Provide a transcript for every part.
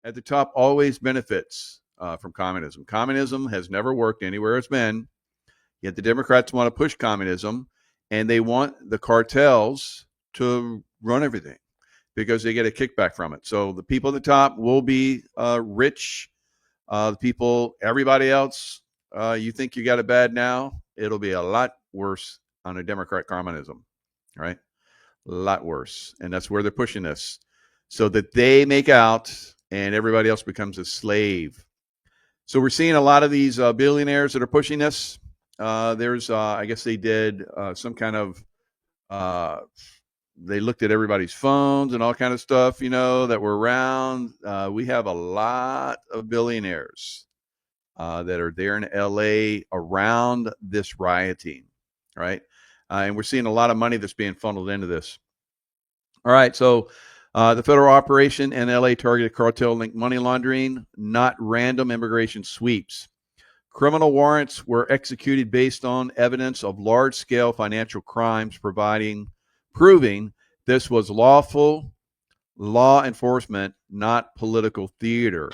at the top always benefits from communism. Communism has never worked anywhere it's been, yet the Democrats want to push communism, and they want the cartels to run everything because they get a kickback from it. So the people at the top will be rich. The people, everybody else, you think you got it bad now, it'll be a lot worse on a Democrat communism, right? A lot worse. And that's where they're pushing this so that they make out and everybody else becomes a slave. So we're seeing a lot of these billionaires that are pushing this. There's, I guess they did some kind of, they looked at everybody's phones and all kind of stuff, that were around. We have a lot of billionaires that are there in LA around this rioting, right? And we're seeing a lot of money that's being funneled into this. All right, so the federal operation in LA targeted cartel-linked money laundering, not random immigration sweeps. Criminal warrants were executed based on evidence of large-scale financial crimes, proving this was lawful law enforcement, not political theater.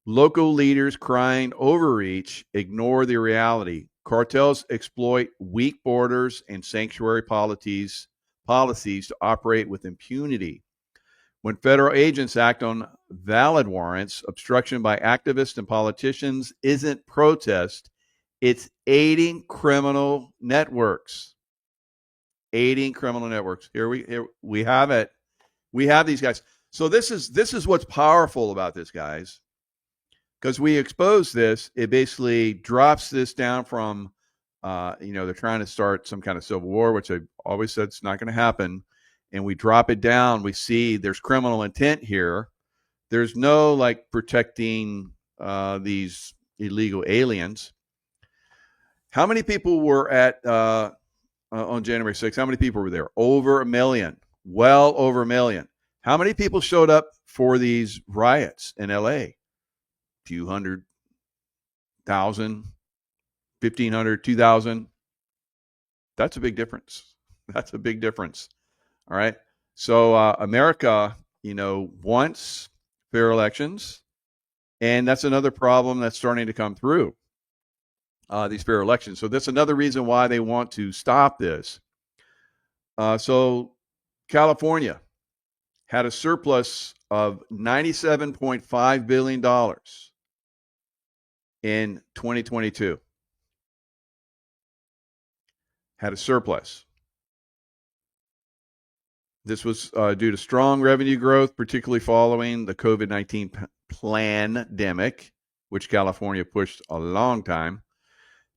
Local leaders crying overreach ignore the reality. Cartels exploit weak borders and sanctuary policies to operate with impunity. When federal agents act on valid warrants, obstruction by activists and politicians isn't protest, it's aiding criminal networks. Aiding criminal networks. Here we have it. We have these guys. So this is what's powerful about this, guys. Because we expose this, it basically drops this down from, they're trying to start some kind of civil war, which I've always said it's not going to happen. And we drop it down. We see there's criminal intent here. There's no protecting these illegal aliens. How many people were at on January 6th? How many people were there? Over 1 million. Well over 1 million. How many people showed up for these riots in LA? Few hundred, 1,000, 1,500, 2,000. That's a big difference. That's a big difference. All right. So America, wants fair elections, and that's another problem that's starting to come through these fair elections. So that's another reason why they want to stop this. So California had a surplus of $97.5 billion in 2022. Had a surplus. This was due to strong revenue growth, particularly following the COVID-19 pandemic, which California pushed a long time.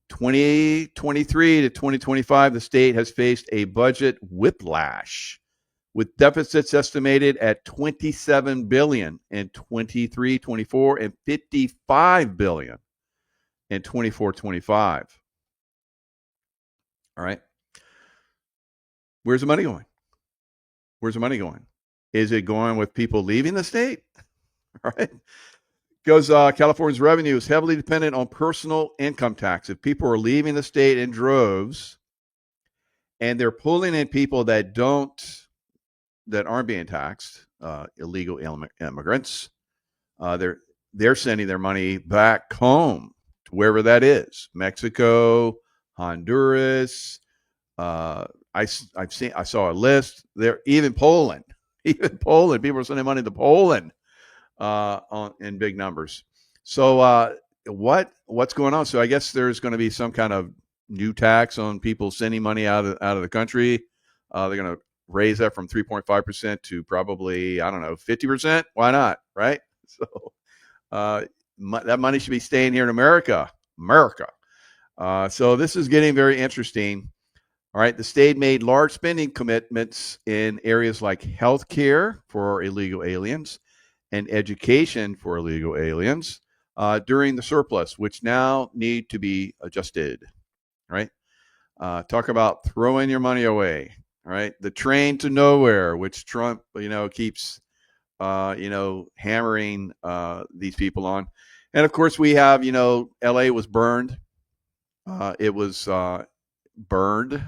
2023 to 2025, the state has faced a budget whiplash, with deficits estimated at $27 billion in 23-24 and $55 billion in 24-25. All right. Where's the money going? Where's the money going? Is it going with people leaving the state? All right. Because California's revenue is heavily dependent on personal income tax. If people are leaving the state in droves and they're pulling in people that aren't being taxed, illegal immigrants, they're sending their money back home to wherever that is. Mexico, Honduras, I saw a list there, even Poland, people are sending money to Poland in big numbers. So what's going on? So I guess there's going to be some kind of new tax on people sending money out of the country. They're going to raise that from 3.5% to probably, 50%. Why not? Right. So that money should be staying here in America. So this is getting very interesting. All right, the state made large spending commitments in areas like healthcare for illegal aliens and education for illegal aliens during the surplus, which now need to be adjusted. Right? Talk about throwing your money away. All right, the train to nowhere, which Trump, keeps, hammering these people on, and of course we have, LA was burned. It was burned.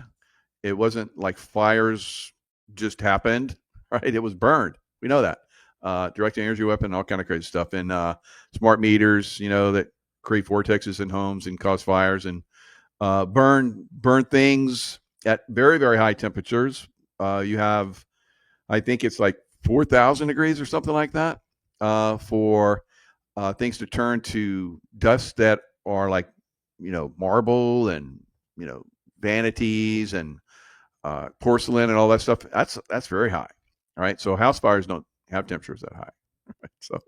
It wasn't like fires just happened, right? It was burned. We know that. direct energy weapon, all kind of crazy stuff, and smart meters, that create vortexes in homes and cause fires and burn things at very, very high temperatures. You have, I think it's like 4,000 degrees or something like that, for things to turn to dust that are like, marble and, vanities and porcelain and all that stuff. That's very high. All right. So house fires don't have temperatures that high. Right? So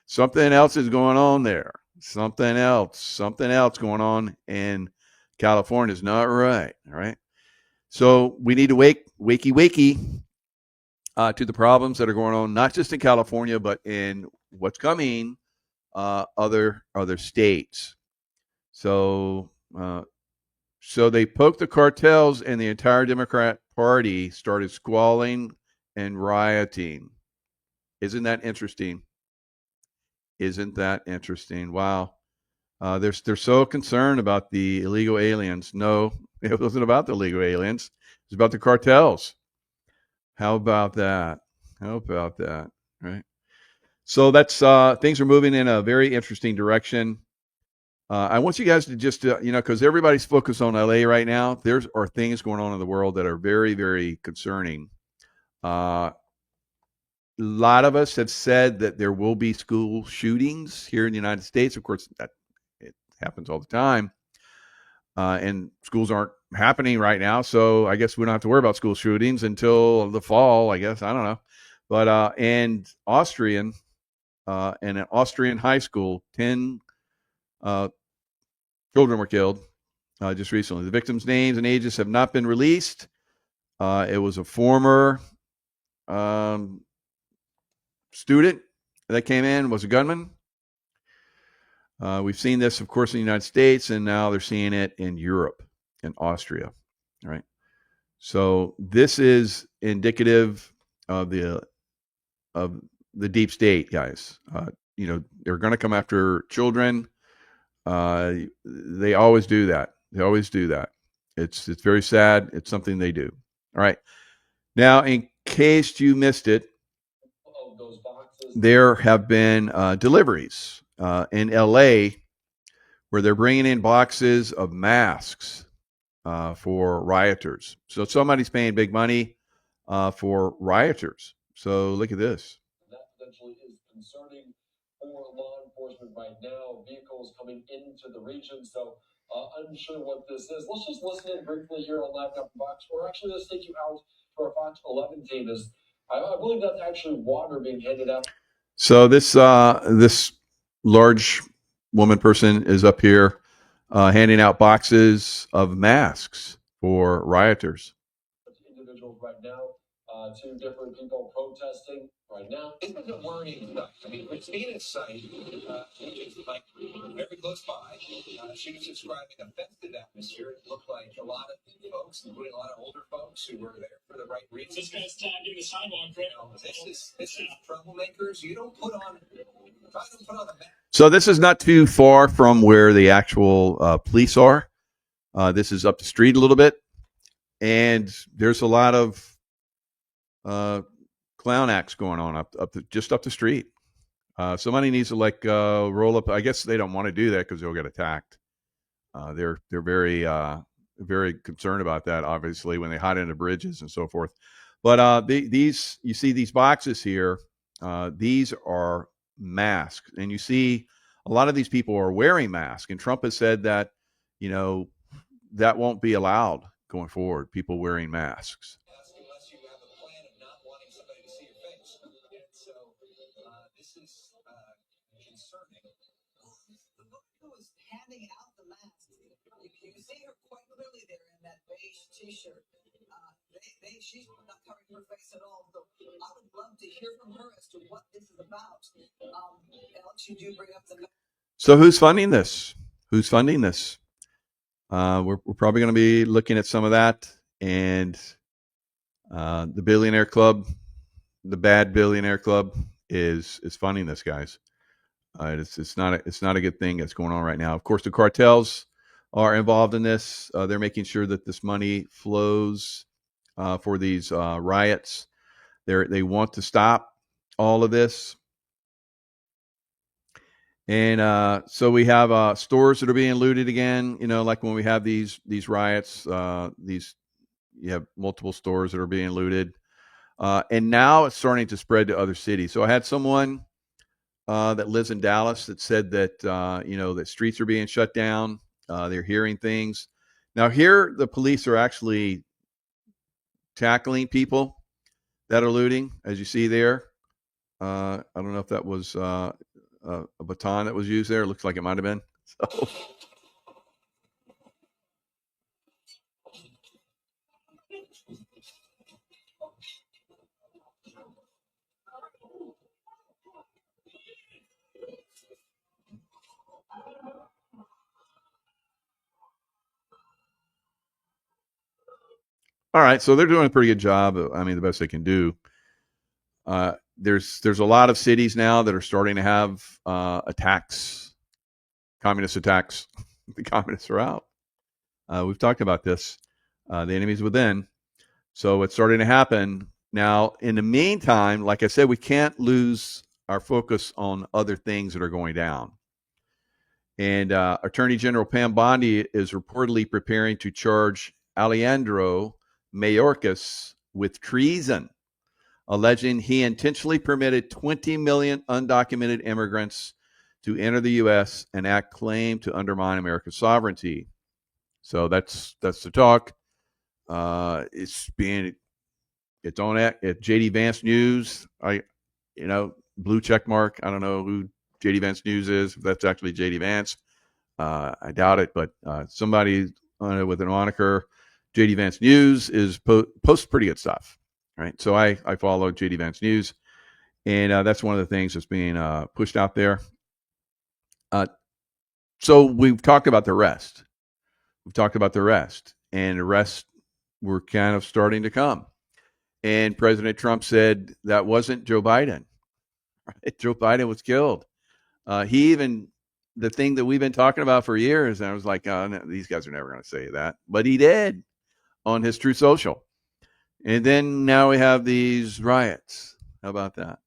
something else is going on there. Something else going on in California is not right. All right. So we need to wakey to the problems that are going on, not just in California, but in what's coming, other states. So they poked the cartels, and the entire Democrat Party started squalling and rioting. Isn't that interesting? Wow. They're so concerned about the illegal aliens. No, it wasn't about the illegal aliens. It was about the cartels. How about that? Right. So that's things are moving in a very interesting direction. I want you guys to just, because everybody's focused on LA right now. There are things going on in the world that are very, very concerning. A lot of us have said that there will be school shootings here in the United States. Of course, it happens all the time. And schools aren't happening right now. So I guess we don't have to worry about school shootings until the fall, I guess. I don't know. But and in an Austrian high school, 10 children were killed just recently. The victims' names and ages have not been released. It was a former student that came in, was a gunman. We've seen this, of course, in the United States, and now they're seeing it in Europe, in Austria. All right. So this is indicative of the deep state, guys. They're going to come after children. They always do that. It's very sad. It's something they do. All right. Now, in case you missed it, there have been deliveries in LA where they're bringing in boxes of masks for rioters. So somebody's paying big money for rioters. So look at this. That potentially is concerning for law enforcement right now. Vehicles coming into the region. So unsure what this is. Let's just listen in briefly here on Live Up Fox. Or actually, let's take you out to our Fox 11 team. I believe that's actually water being handed out. So this large woman person is up here handing out boxes of masks for rioters. Individuals right now, two different people protesting right now. This isn't worrying stuff. I mean, Christina's site, which is like very close by, she was describing a festive atmosphere. It looked like a lot of folks, including a lot of older folks who were there for the right reasons. This guy's tagging the sidewalk. This is troublemakers. You don't put on. So this is not too far from where the actual police are. This is up the street a little bit, and there's a lot of clown acts going on just up the street. Somebody needs to roll up. I guess they don't want to do that because they'll get attacked. They're very very concerned about that, obviously, when they hide into bridges and so forth. But these, you see these boxes here. These are masks, and you see a lot of these people are wearing masks, and Trump has said that that won't be allowed going forward, people wearing masks. Unless you have a plan of not wanting somebody to see your face. And so this is concerning. The woman who was handing out the masks, you see her quite clearly there in that beige t-shirt. She's not covering her face at all. So I would love to hear from her as to what this is about. Alex, you do bring up the. So who's funding this? We're probably going to be looking at some of that, and the billionaire club, the bad billionaire club, is funding this, guys. It's not a good thing that's going on right now. Of course, the cartels are involved in this. They're making sure that this money flows for these riots. They want to stop all of this. And so we have stores that are being looted again. Like when we have these riots, you have multiple stores that are being looted, and now it's starting to spread to other cities. So I had someone that lives in Dallas that said that that streets are being shut down. They're hearing things. Now here, the police are actually tackling people that are looting, as you see there. I don't know if that was a baton that was used there. It looks like it might have been. So. All right, so they're doing a pretty good job. I mean, the best they can do. There's a lot of cities now that are starting to have attacks, communist attacks. The communists are out. We've talked about this. The enemy's within. So it's starting to happen. Now, in the meantime, like I said, we can't lose our focus on other things that are going down. And Attorney General Pam Bondi is reportedly preparing to charge Alejandro Mayorkas with treason, alleging he intentionally permitted 20 million undocumented immigrants to enter the U.S. and act claim to undermine America's sovereignty. So that's the talk. It's on at JD Vance News. Blue check mark. I don't know who JD Vance News is. If that's actually JD Vance, I doubt it. But somebody with an moniker, JD Vance News, is posts pretty good stuff. Right. So I follow JD Vance News, and that's one of the things that's being pushed out there. So we've talked about the rest. And the rest were kind of starting to come. And President Trump said that wasn't Joe Biden. Right? Joe Biden was killed. The thing that we've been talking about for years, and I was like, oh, no, these guys are never going to say that. But he did on his Truth Social. And then now we have these riots. How about that?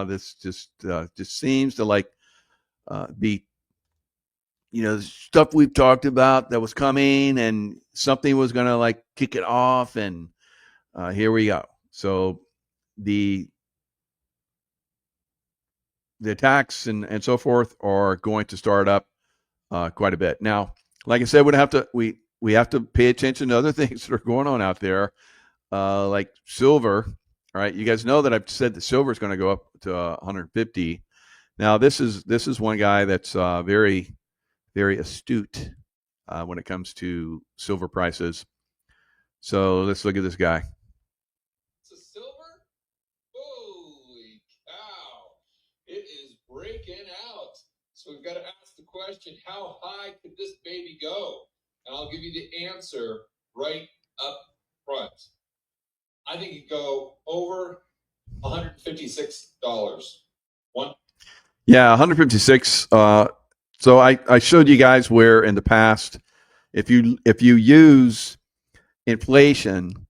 This just seems to be, stuff we've talked about that was coming, and something was going to kick it off. And here we go. So the attacks and so forth are going to start up quite a bit. Now, like I said, we have to pay attention to other things that are going on out there, like silver. All right, you guys know that I've said that silver is going to go up to 150. Now, this is one guy that's very, very astute when it comes to silver prices. So let's look at this guy. So silver, holy cow, it is breaking out. So we've got to ask the question, how high could this baby go? And I'll give you the answer right up front. I think it could go over $156. Yeah, 156. So I showed you guys where in the past, if you use inflation,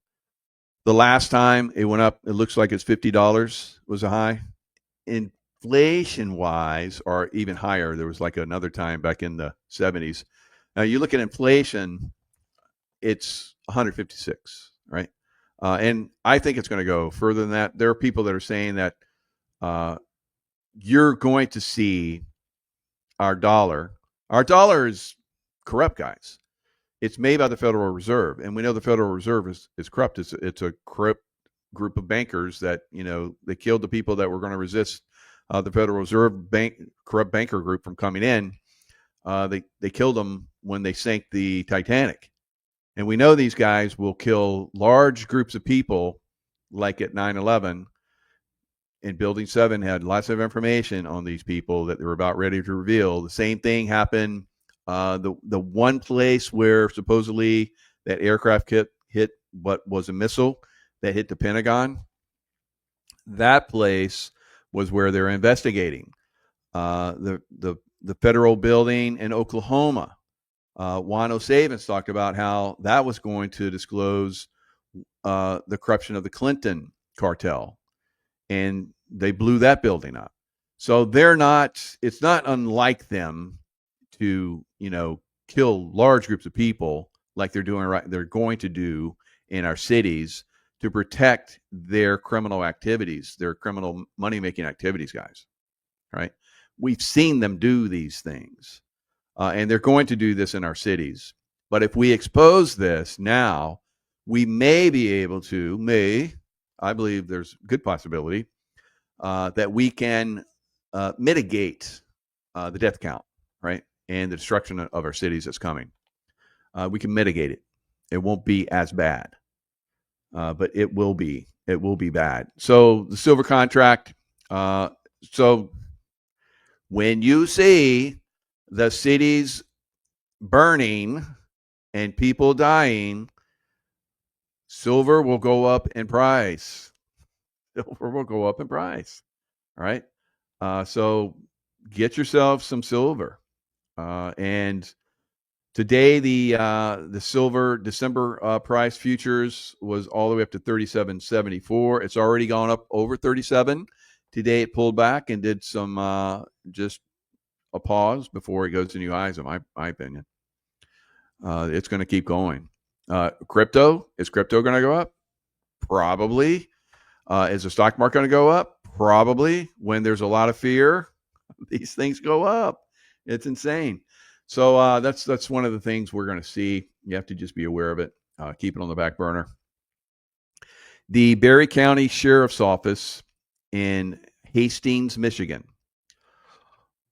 the last time it went up, it looks like it's $50 was a high. Inflation wise, or even higher, there was another time back in the 70s. Now you look at inflation, it's 156, right? And I think it's going to go further than that. There are people that are saying that you're going to see our dollar. Our dollar is corrupt, guys. It's made by the Federal Reserve, and we know the Federal Reserve is corrupt. It's a corrupt group of bankers that they killed the people that were going to resist the Federal Reserve corrupt banker group from coming in. They killed them when they sank the Titanic, and we know these guys will kill large groups of people, like at 9/11. And Building 7 had lots of information on these people that they were about ready to reveal. The same thing happened. The one place where supposedly that aircraft hit what was a missile that hit the Pentagon, that place was where they're investigating. The federal building in Oklahoma, Juan O'Savins talked about how that was going to disclose the corruption of the Clinton cartel. And they blew that building up. So they're not, it's not unlike them to, kill large groups of people like they're going to do in our cities to protect their criminal activities, their criminal money-making activities, guys, right? We've seen them do these things, and they're going to do this in our cities. But if we expose this now, we may be able to, I believe there's a good possibility that we can mitigate the death count, right? And the destruction of our cities that's coming. We can mitigate it. It won't be as bad, but it will be. It will be bad. So the silver contract. So when you see the cities burning and people dying, silver will go up in price. Silver will go up in price. All right. So get yourself some silver. And today the silver December price futures was all the way up to 37.74. It's already gone up over 37. Today it pulled back and did some just a pause before it goes to new highs, in my opinion. It's going to keep going. Crypto, is crypto going to go up? Probably. Is the stock market going to go up? Probably. When there's a lot of fear, these things go up. It's insane. So that's one of the things we're going to see. You have to just be aware of it. Keep it on the back burner. The Barry County Sheriff's Office in Hastings, Michigan,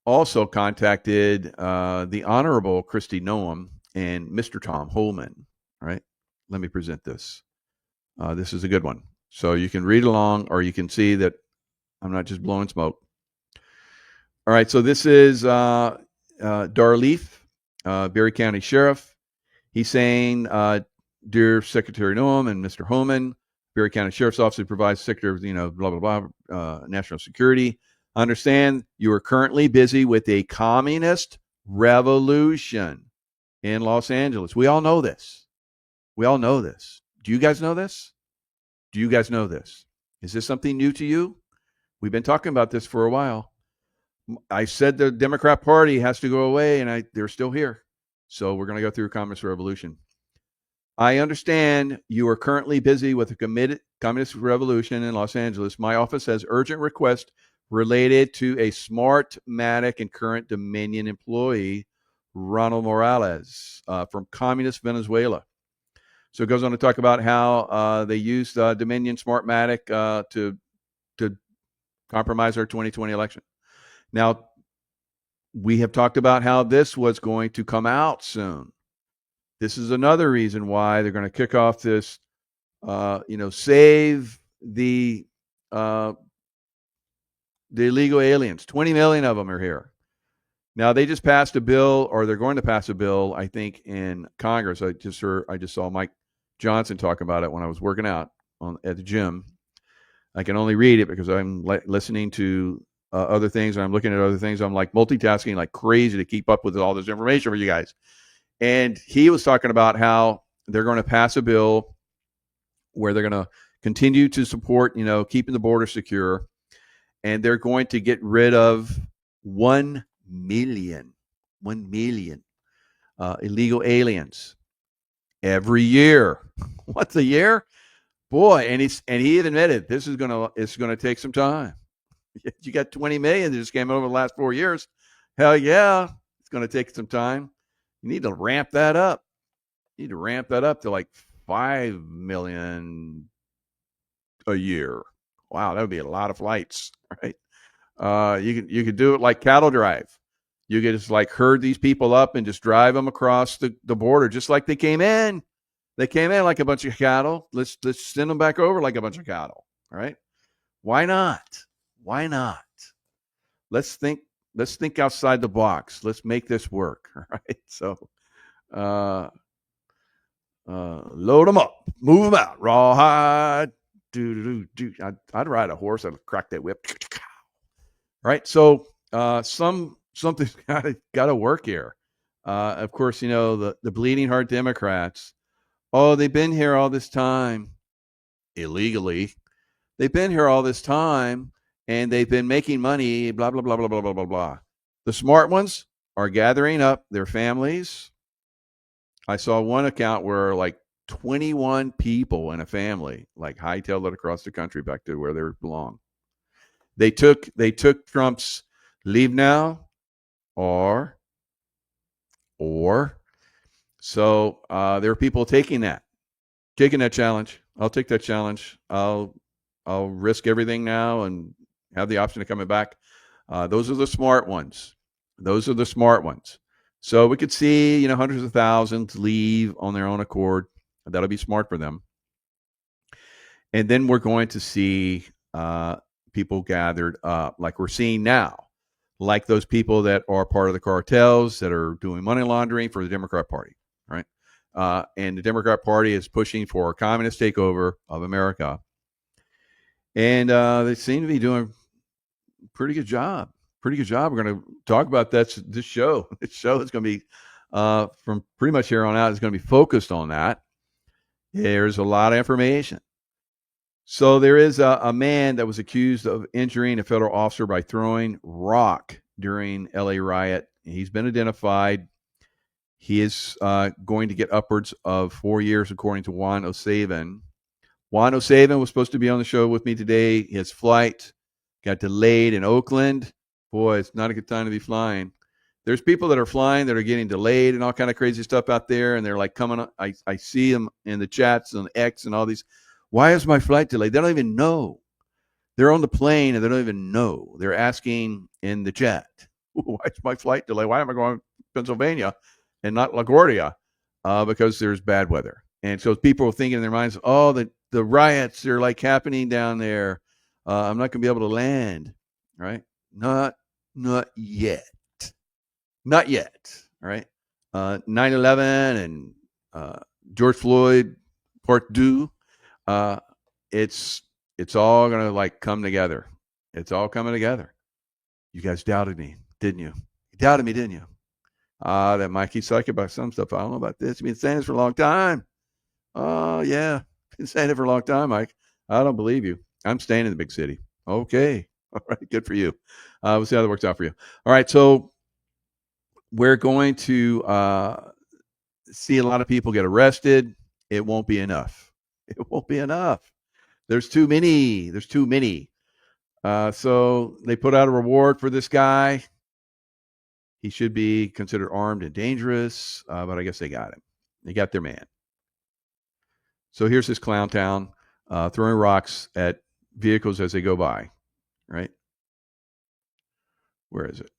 also contacted the Honorable Kristi Noem and Mr. Tom Homan. All right, let me present this. This is a good one. So you can read along, or you can see that I'm not just blowing smoke. All right, so this is Darleaf, Barry County Sheriff. He's saying, Dear Secretary Noem and Mr. Homan, Barry County Sheriff's Office provides Secretary of, blah, blah, blah, National Security. I understand you are currently busy with a communist revolution in Los Angeles. We all know this. We all know this. Do you guys know this? Do you guys know this? Is this something new to you? We've been talking about this for a while. I said the Democrat Party has to go away, and they're still here. So we're going to go through a communist revolution. I understand you are currently busy with a committed communist revolution in Los Angeles. My office has urgent request related to a Smartmatic and current Dominion employee, Ronald Morales, from communist Venezuela. So it goes on to talk about how they used Dominion Smartmatic to compromise our 2020 election. Now, we have talked about how this was going to come out soon. This is another reason why they're going to kick off this, save the illegal aliens. 20 million of them are here. Now, they just passed a bill, or they're going to pass a bill, I think, in Congress. I just saw Mike Johnson talk about it when I was working out at the gym. I can only read it because I'm listening to other things, and I'm looking at other things. I'm like multitasking like crazy to keep up with all this information for you guys. And he was talking about how they're going to pass a bill where they're going to continue to support, keeping the border secure. And they're going to get rid of 1 million illegal aliens every year. What's a year? Boy, and he even admitted it's going to take some time. You got 20 million that just came over the last 4 years. Hell yeah, it's going to take some time. You need to ramp that up. You need to ramp that up to like 5 million a year. Wow, that would be a lot of flights, right? You could do it like cattle drive. You could just like herd these people up and just drive them across the border, just like they came in. They came in like a bunch of cattle. Let's send them back over like a bunch of cattle. All right? Why not? Why not? Let's think outside the box. Let's make this work. All right. So load them up, move them out, rawhide. I'd ride a horse. I'd crack that whip. Right. So something's got to work here. Of course, the bleeding heart Democrats. Oh, they've been here all this time illegally. They've been here all this time, and they've been making money, blah, blah, blah, blah, blah, blah, blah, blah. The smart ones are gathering up their families. I saw one account where like 21 people in a family like hightailed it across the country back to where they belong. They took Trump's leave now or so there are people taking that challenge. I'll take that challenge. I'll risk everything now and have the option of coming back. Those are the smart ones. So we could see, hundreds of thousands leave on their own accord. That'll be smart for them. And then we're going to see people gathered up like we're seeing now, like those people that are part of the cartels that are doing money laundering for the Democrat Party, right? And the Democrat Party is pushing for a communist takeover of America. And they seem to be doing a pretty good job. We're going to talk about that this show. This show is going to be from pretty much here on out is going to be focused on that. There's a lot of information. So there is a man that was accused of injuring a federal officer by throwing rock during LA riot. He's been identified. He is going to get upwards of 4 years, according to Juan O'Savin. Juan O'Savin was supposed to be on the show with me today. His flight got delayed in Oakland. Boy, it's not a good time to be flying. There's people that are flying that are getting delayed and all kind of crazy stuff out there, and they're like coming up. I see them in the chats on X and all these. Why is my flight delayed? They don't even know. They're on the plane and they don't even know. They're asking in the chat, why is my flight delayed? Why am I going to Pennsylvania and not LaGuardia? Because there's bad weather. And so people are thinking in their minds, oh, the riots are like happening down there. I'm not going to be able to land, right? Not yet. Not yet, right? 9/11 and George Floyd Part 2. It's all going to like come together. It's all coming together. You guys doubted me, didn't you? You doubted me, didn't you? That Mikey's psychic about some stuff. I don't know about this. You've been saying this for a long time. Oh, yeah. Been saying it for a long time, Mike. I don't believe you. I'm staying in the big city. Okay. All right. Good for you. We'll see how that works out for you. All right. So we're going to see a lot of people get arrested. It won't be enough. It won't be enough. There's too many. So they put out a reward for this guy. He should be considered armed and dangerous, but I guess they got him. They got their man. So here's this clown town throwing rocks at vehicles as they go by, right? Where is it?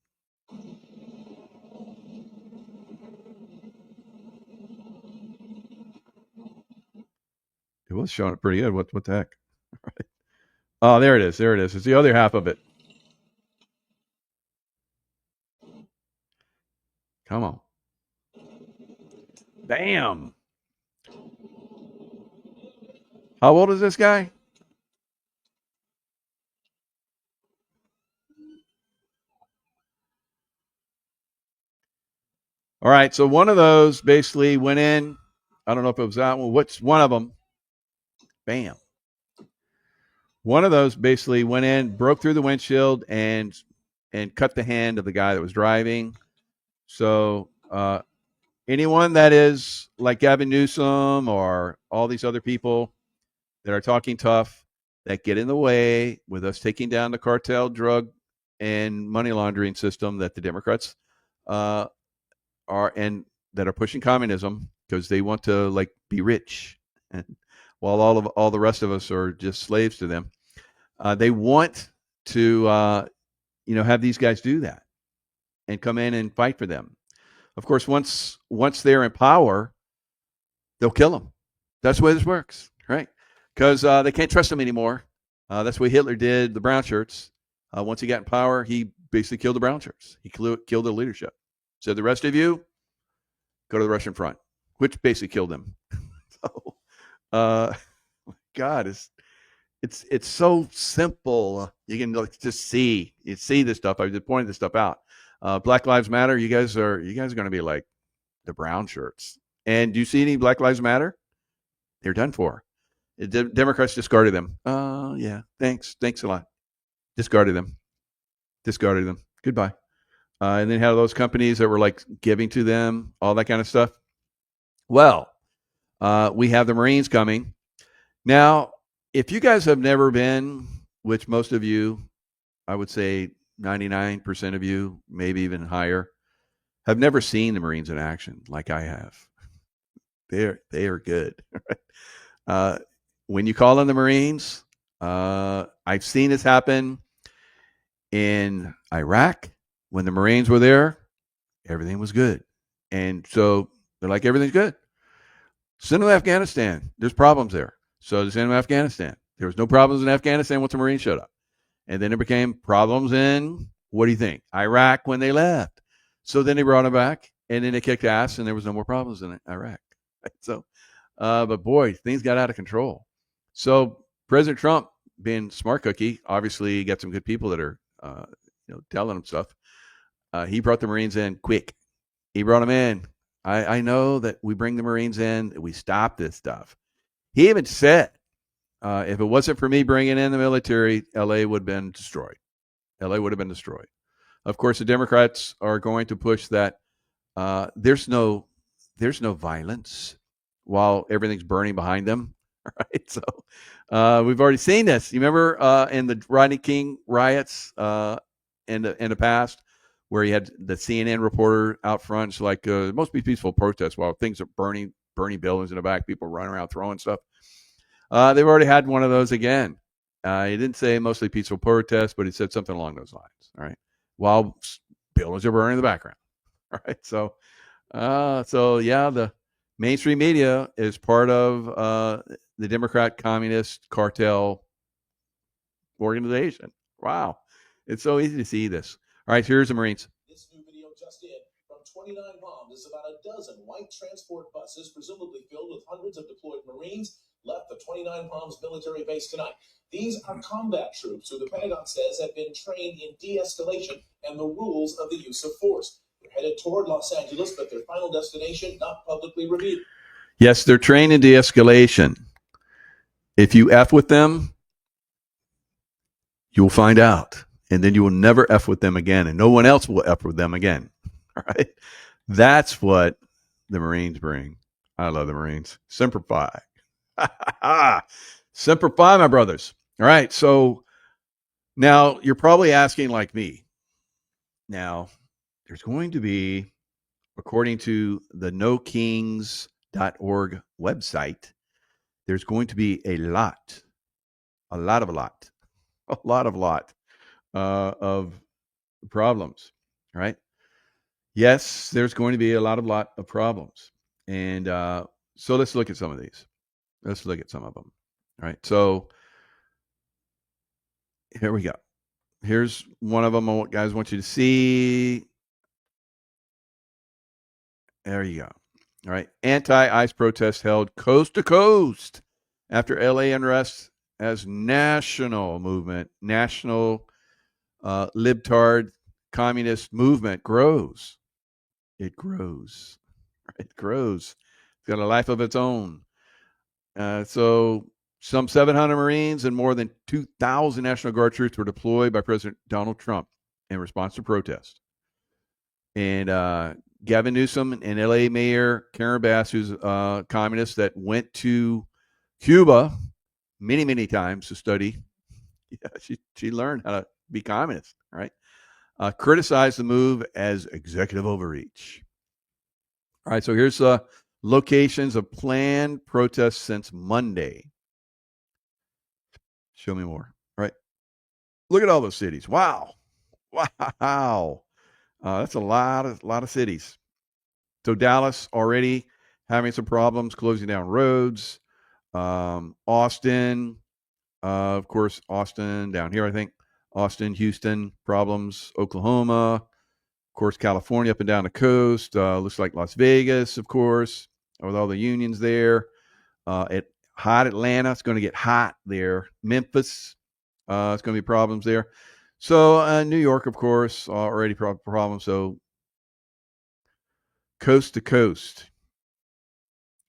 It was showing it pretty good. What the heck? Right. Oh, there it is. It's the other half of it. Come on. Bam. How old is this guy? All right. So one of those basically went in. I don't know if it was that one. What's one of them? Bam. One of those basically went in, broke through the windshield, and cut the hand of the guy that was driving. So anyone that is like Gavin Newsom or all these other people that are talking tough, that get in the way with us taking down the cartel drug and money laundering system that the Democrats are and that are pushing communism because they want to like be rich, and while all the rest of us are just slaves to them. They want to have these guys do that and come in and fight for them. Of course, once they're in power, they'll kill them. That's the way this works, right? Because they can't trust them anymore. That's what Hitler did, the brown shirts. Once he got in power, he basically killed the brown shirts. He killed the leadership. Said, the rest of you, go to the Russian front, which basically killed them. So, God, it's so simple. You can just see this stuff. I just pointed this stuff out. Black Lives Matter. You guys are going to be like the brown shirts. And do you see any Black Lives Matter? They're done for. The Democrats discarded them. Oh yeah, thanks a lot. Discarded them. Goodbye. And then had those companies that were like giving to them, all that kind of stuff. Well, we have the Marines coming. Now, if you guys have never been, which most of you, I would say 99% of you, maybe even higher, have never seen the Marines in action like I have. They are good. When you call in the Marines, I've seen this happen in Iraq when the Marines were there. Everything was good, and so they're like, everything's good. Send them to Afghanistan. There's problems there, so they send them to Afghanistan. There was no problems in Afghanistan once the Marines showed up, and then there became problems in, what do you think, Iraq when they left. So then they brought them back, and then they kicked ass, and there was no more problems in Iraq. So, but boy, things got out of control. So President Trump, being smart cookie, obviously got some good people that are, telling him stuff. He brought the Marines in quick. He brought them in. I know that we bring the Marines in, we stop this stuff. He even said, if it wasn't for me bringing in the military, LA would have been destroyed. Of course, the Democrats are going to push that there's no violence while everything's burning behind them. Right? So we've already seen this. You remember in the Rodney King riots in the past, where you had the CNN reporter out front. It's like most be peaceful protests while things are burning buildings in the back, people running around throwing stuff. They've already had one of those again. He didn't say mostly peaceful protests, but he said something along those lines. All right, while buildings are burning in the background. All right, so yeah, the mainstream media is part of the Democrat Communist cartel organization. Wow, it's so easy to see this. All right, here's the Marines. This new video just in from 29 Palms is about a dozen white transport buses, presumably filled with hundreds of deployed Marines, left the 29 Palms military base tonight. These are combat troops who the Pentagon says have been trained in de-escalation and the rules of the use of force. They're headed toward Los Angeles, but their final destination not publicly revealed. Yes, they're trained in de-escalation. If you F with them, you'll find out. And then you will never F with them again, and no one else will F with them again. All right? That's what the Marines bring. I love the Marines. Semper Fi. Semper Fi, my brothers. All right, so now you're probably asking like me. Now, there's going to be, according to the nokings.org website, there's going to be a lot of problems, right? Yes, there's going to be a lot of problems. And so let's look at some of these. Let's look at some of them. All right. So here we go. Here's one of them I guys want you to see. There you go. All right. Anti-ICE protest held coast to coast after LA unrest as national movement, national libtard communist movement grows. It grows. It grows. It's got a life of its own. So some 700 Marines and more than 2,000 National Guard troops were deployed by President Donald Trump in response to protests. And Gavin Newsom and LA Mayor Karen Bass, who's a communist that went to Cuba many, many times to study. Yeah, she learned how to be communist, right? Criticized the move as executive overreach. All right, so here's locations of planned protests since Monday. Show me more. All right, look at all those cities. Wow. That's a lot of cities. So Dallas already having some problems closing down roads. Austin, of course, Austin down here, I think. Austin, Houston, problems. Oklahoma, of course, California up and down the coast. Looks like Las Vegas, of course, with all the unions there. Hot Atlanta, it's going to get hot there. Memphis, it's going to be problems there. So New York, of course, already problems. So coast to coast.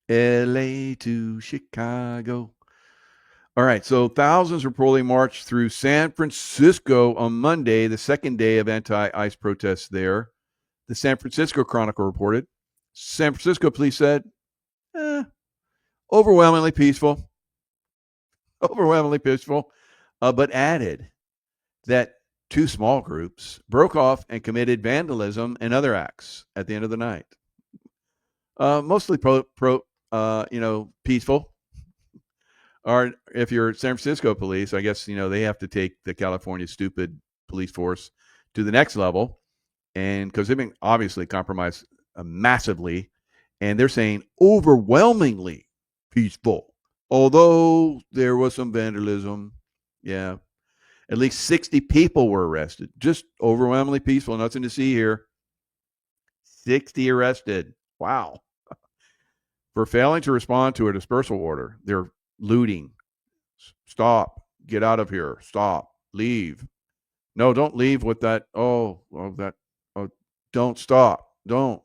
LA to Chicago. All right, so thousands reportedly marched through San Francisco on Monday, the second day of anti-ICE protests there. The San Francisco Chronicle reported. San Francisco police said, overwhelmingly peaceful, but added that two small groups broke off and committed vandalism and other acts at the end of the night. Mostly peaceful. Or if you're San Francisco police, I guess, they have to take the California stupid police force to the next level. And because they've been obviously compromised massively, and they're saying overwhelmingly peaceful, although there was some vandalism. Yeah. At least 60 people were arrested. Just overwhelmingly peaceful. Nothing to see here. 60 arrested. Wow. For failing to respond to a dispersal order. They're looting. Stop. Get out of here. Stop. Leave. No, don't leave with that. Don't stop. Don't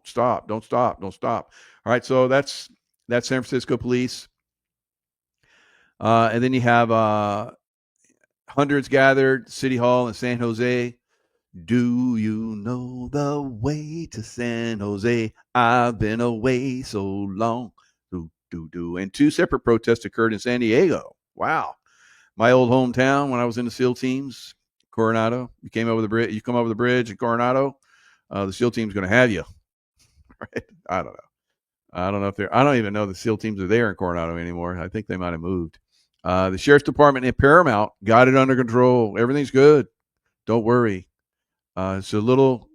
stop. Don't stop. Don't stop. All right. So that's San Francisco police. And then you have hundreds gathered City Hall in San Jose. Do you know the way to San Jose? I've been away so long. And two separate protests occurred in San Diego. Wow. My old hometown when I was in the SEAL teams, Coronado. You come over the bridge in Coronado, the SEAL team's going to have you. Right? I don't know. I don't even know the SEAL teams are there in Coronado anymore. I think they might have moved. The Sheriff's Department in Paramount got it under control. Everything's good. Don't worry. It's a little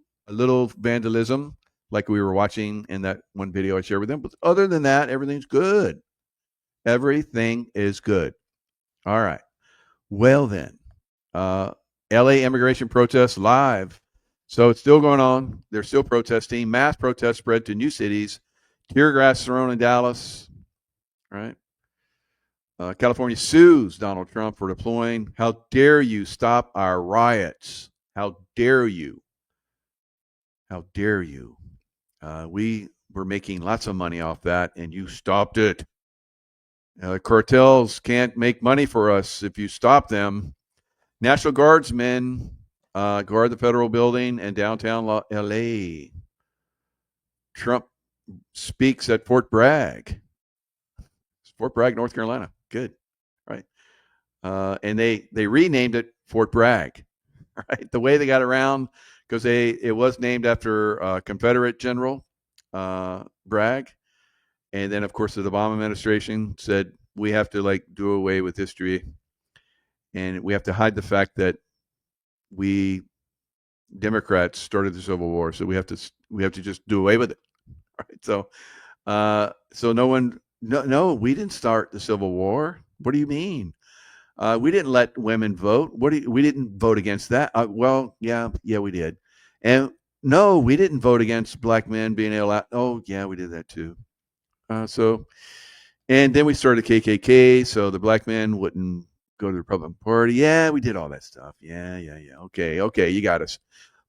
vandalism, like we were watching in that one video I shared with them. But other than that, everything's good. Everything is good. All right. Well then, LA immigration protests live. So it's still going on. They're still protesting. Mass protests spread to new cities. Tear gas thrown in Dallas. Right. California sues Donald Trump for deploying. How dare you stop our riots? How dare you? How dare you? We were making lots of money off that, and you stopped it. Cartels can't make money for us if you stop them. National Guardsmen guard the federal building in downtown LA. Trump speaks at Fort Bragg. Fort Bragg, North Carolina. Good. Right. And they renamed it Fort Bragg. Right. The way they got around, because it was named after Confederate General Bragg. And then, of course, the Obama administration said, we have to do away with history. And we have to hide the fact that we Democrats started the Civil War. So we have to just do away with it. Right. So no, we didn't start the Civil War. What do you mean? We didn't let women vote. We didn't vote against that. Well, yeah, we did. And no, we didn't vote against black men being allowed. Oh, yeah, we did that too. And then we started the KKK, so the black men wouldn't go to the Republican Party. Yeah, we did all that stuff. Yeah. Okay, you got us.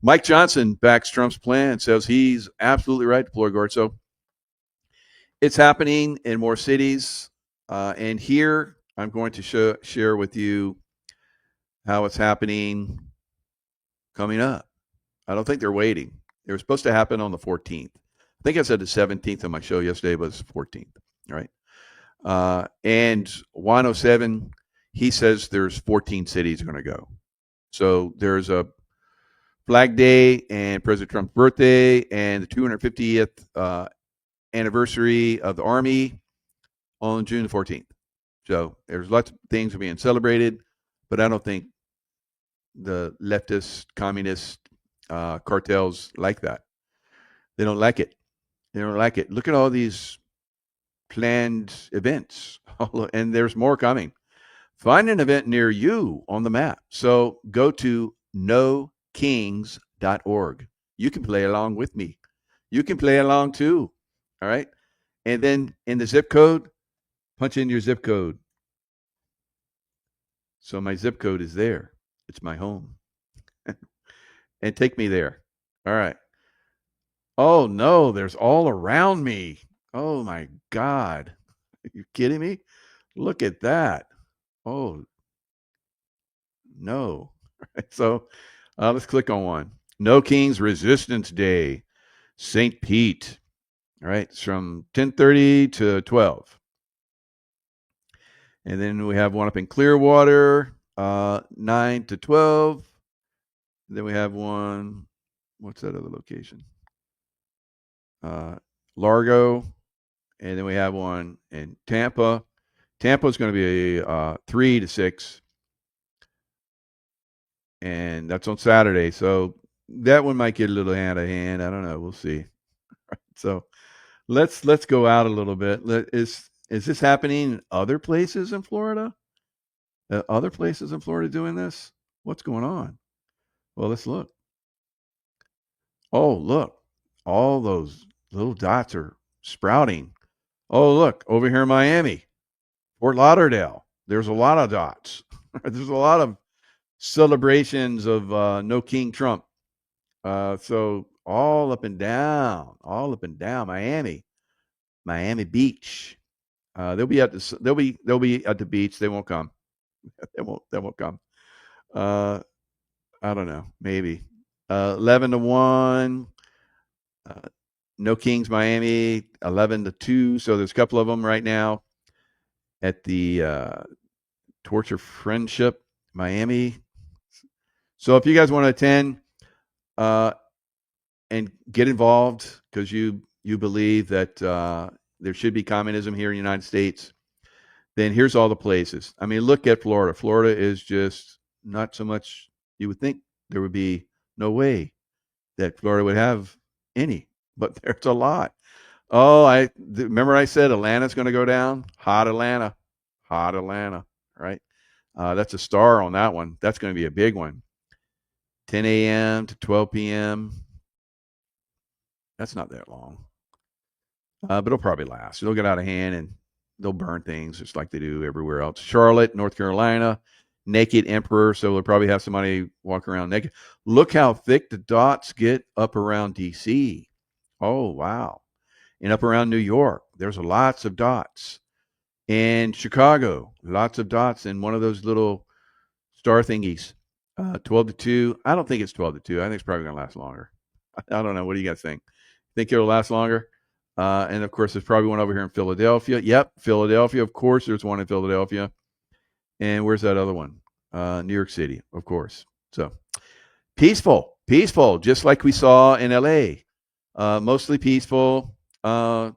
Mike Johnson backs Trump's plan, says he's absolutely right, deploy guard. So it's happening in more cities. And here I'm going to share with you how it's happening coming up. I don't think they're waiting. They were supposed to happen on the 14th. I think I said the 17th on my show yesterday, but it's 14th, right? And 107, he says there's 14 cities going to go. So there's a Flag Day and President Trump's birthday and the 250th anniversary of the Army on June the 14th. So there's lots of things being celebrated, but I don't think the leftist, communist cartels like that. They don't like it. Look at all these planned events, and there's more coming. Find an event near you on the map. So go to nokings.org. You can play along with me. You can play along too. All right. And then in the zip code, punch in your zip code. So my zip code is there. It's my home. And take me there. All right. Oh, no, there's all around me. Oh, my God. Are you kidding me? Look at that. Oh, no. So let's click on one. No Kings Resistance Day, St. Pete. All right, it's from 10:30 to 12. And then we have one up in Clearwater, 9 to 12. And then we have one, what's that other location? Largo. And then we have one in Tampa. Tampa is going to be 3 to 6. And that's on Saturday. So that one might get a little out of hand. I don't know. We'll see. So let's go out a little bit. Is this happening in other places in Florida? Other places in Florida doing this? What's going on? Well, let's look. Oh, look. All those little dots are sprouting. Oh, look, over here in Miami, Fort Lauderdale. There's a lot of dots. There's a lot of celebrations of No King Trump. So all up and down Miami Beach. They'll be at the beach. They won't come. They won't come. I don't know. Maybe 11 to 1. No Kings Miami 11 to 2. So there's a couple of them right now at the Torture Friendship Miami. So if you guys want to attend and get involved because you believe that there should be communism here in the United States, then here's all the places. I mean, look at Florida. Florida is just not so much. You would think there would be no way that Florida would have any, but there's a lot. Oh, remember I said Atlanta's going to go down? Hot Atlanta, right? That's a star on that one. That's going to be a big one. 10 a.m. to 12 p.m. That's not that long. But it'll probably last. It'll get out of hand and they'll burn things just like they do everywhere else. Charlotte, North Carolina, Naked Emperor. So they'll probably have somebody walk around naked. Look how thick the dots get up around D.C. Oh, wow. And up around New York, there's lots of dots. In Chicago, lots of dots in one of those little star thingies. 12 to 2. I don't think it's 12 to 2. I think it's probably going to last longer. I don't know. What do you guys think? Think it'll last longer? And of course, there's probably one over here in Philadelphia. Yep, Philadelphia. Of course, there's one in Philadelphia. And where's that other one? New York City, of course. So peaceful, just like we saw in LA. Mostly peaceful. Just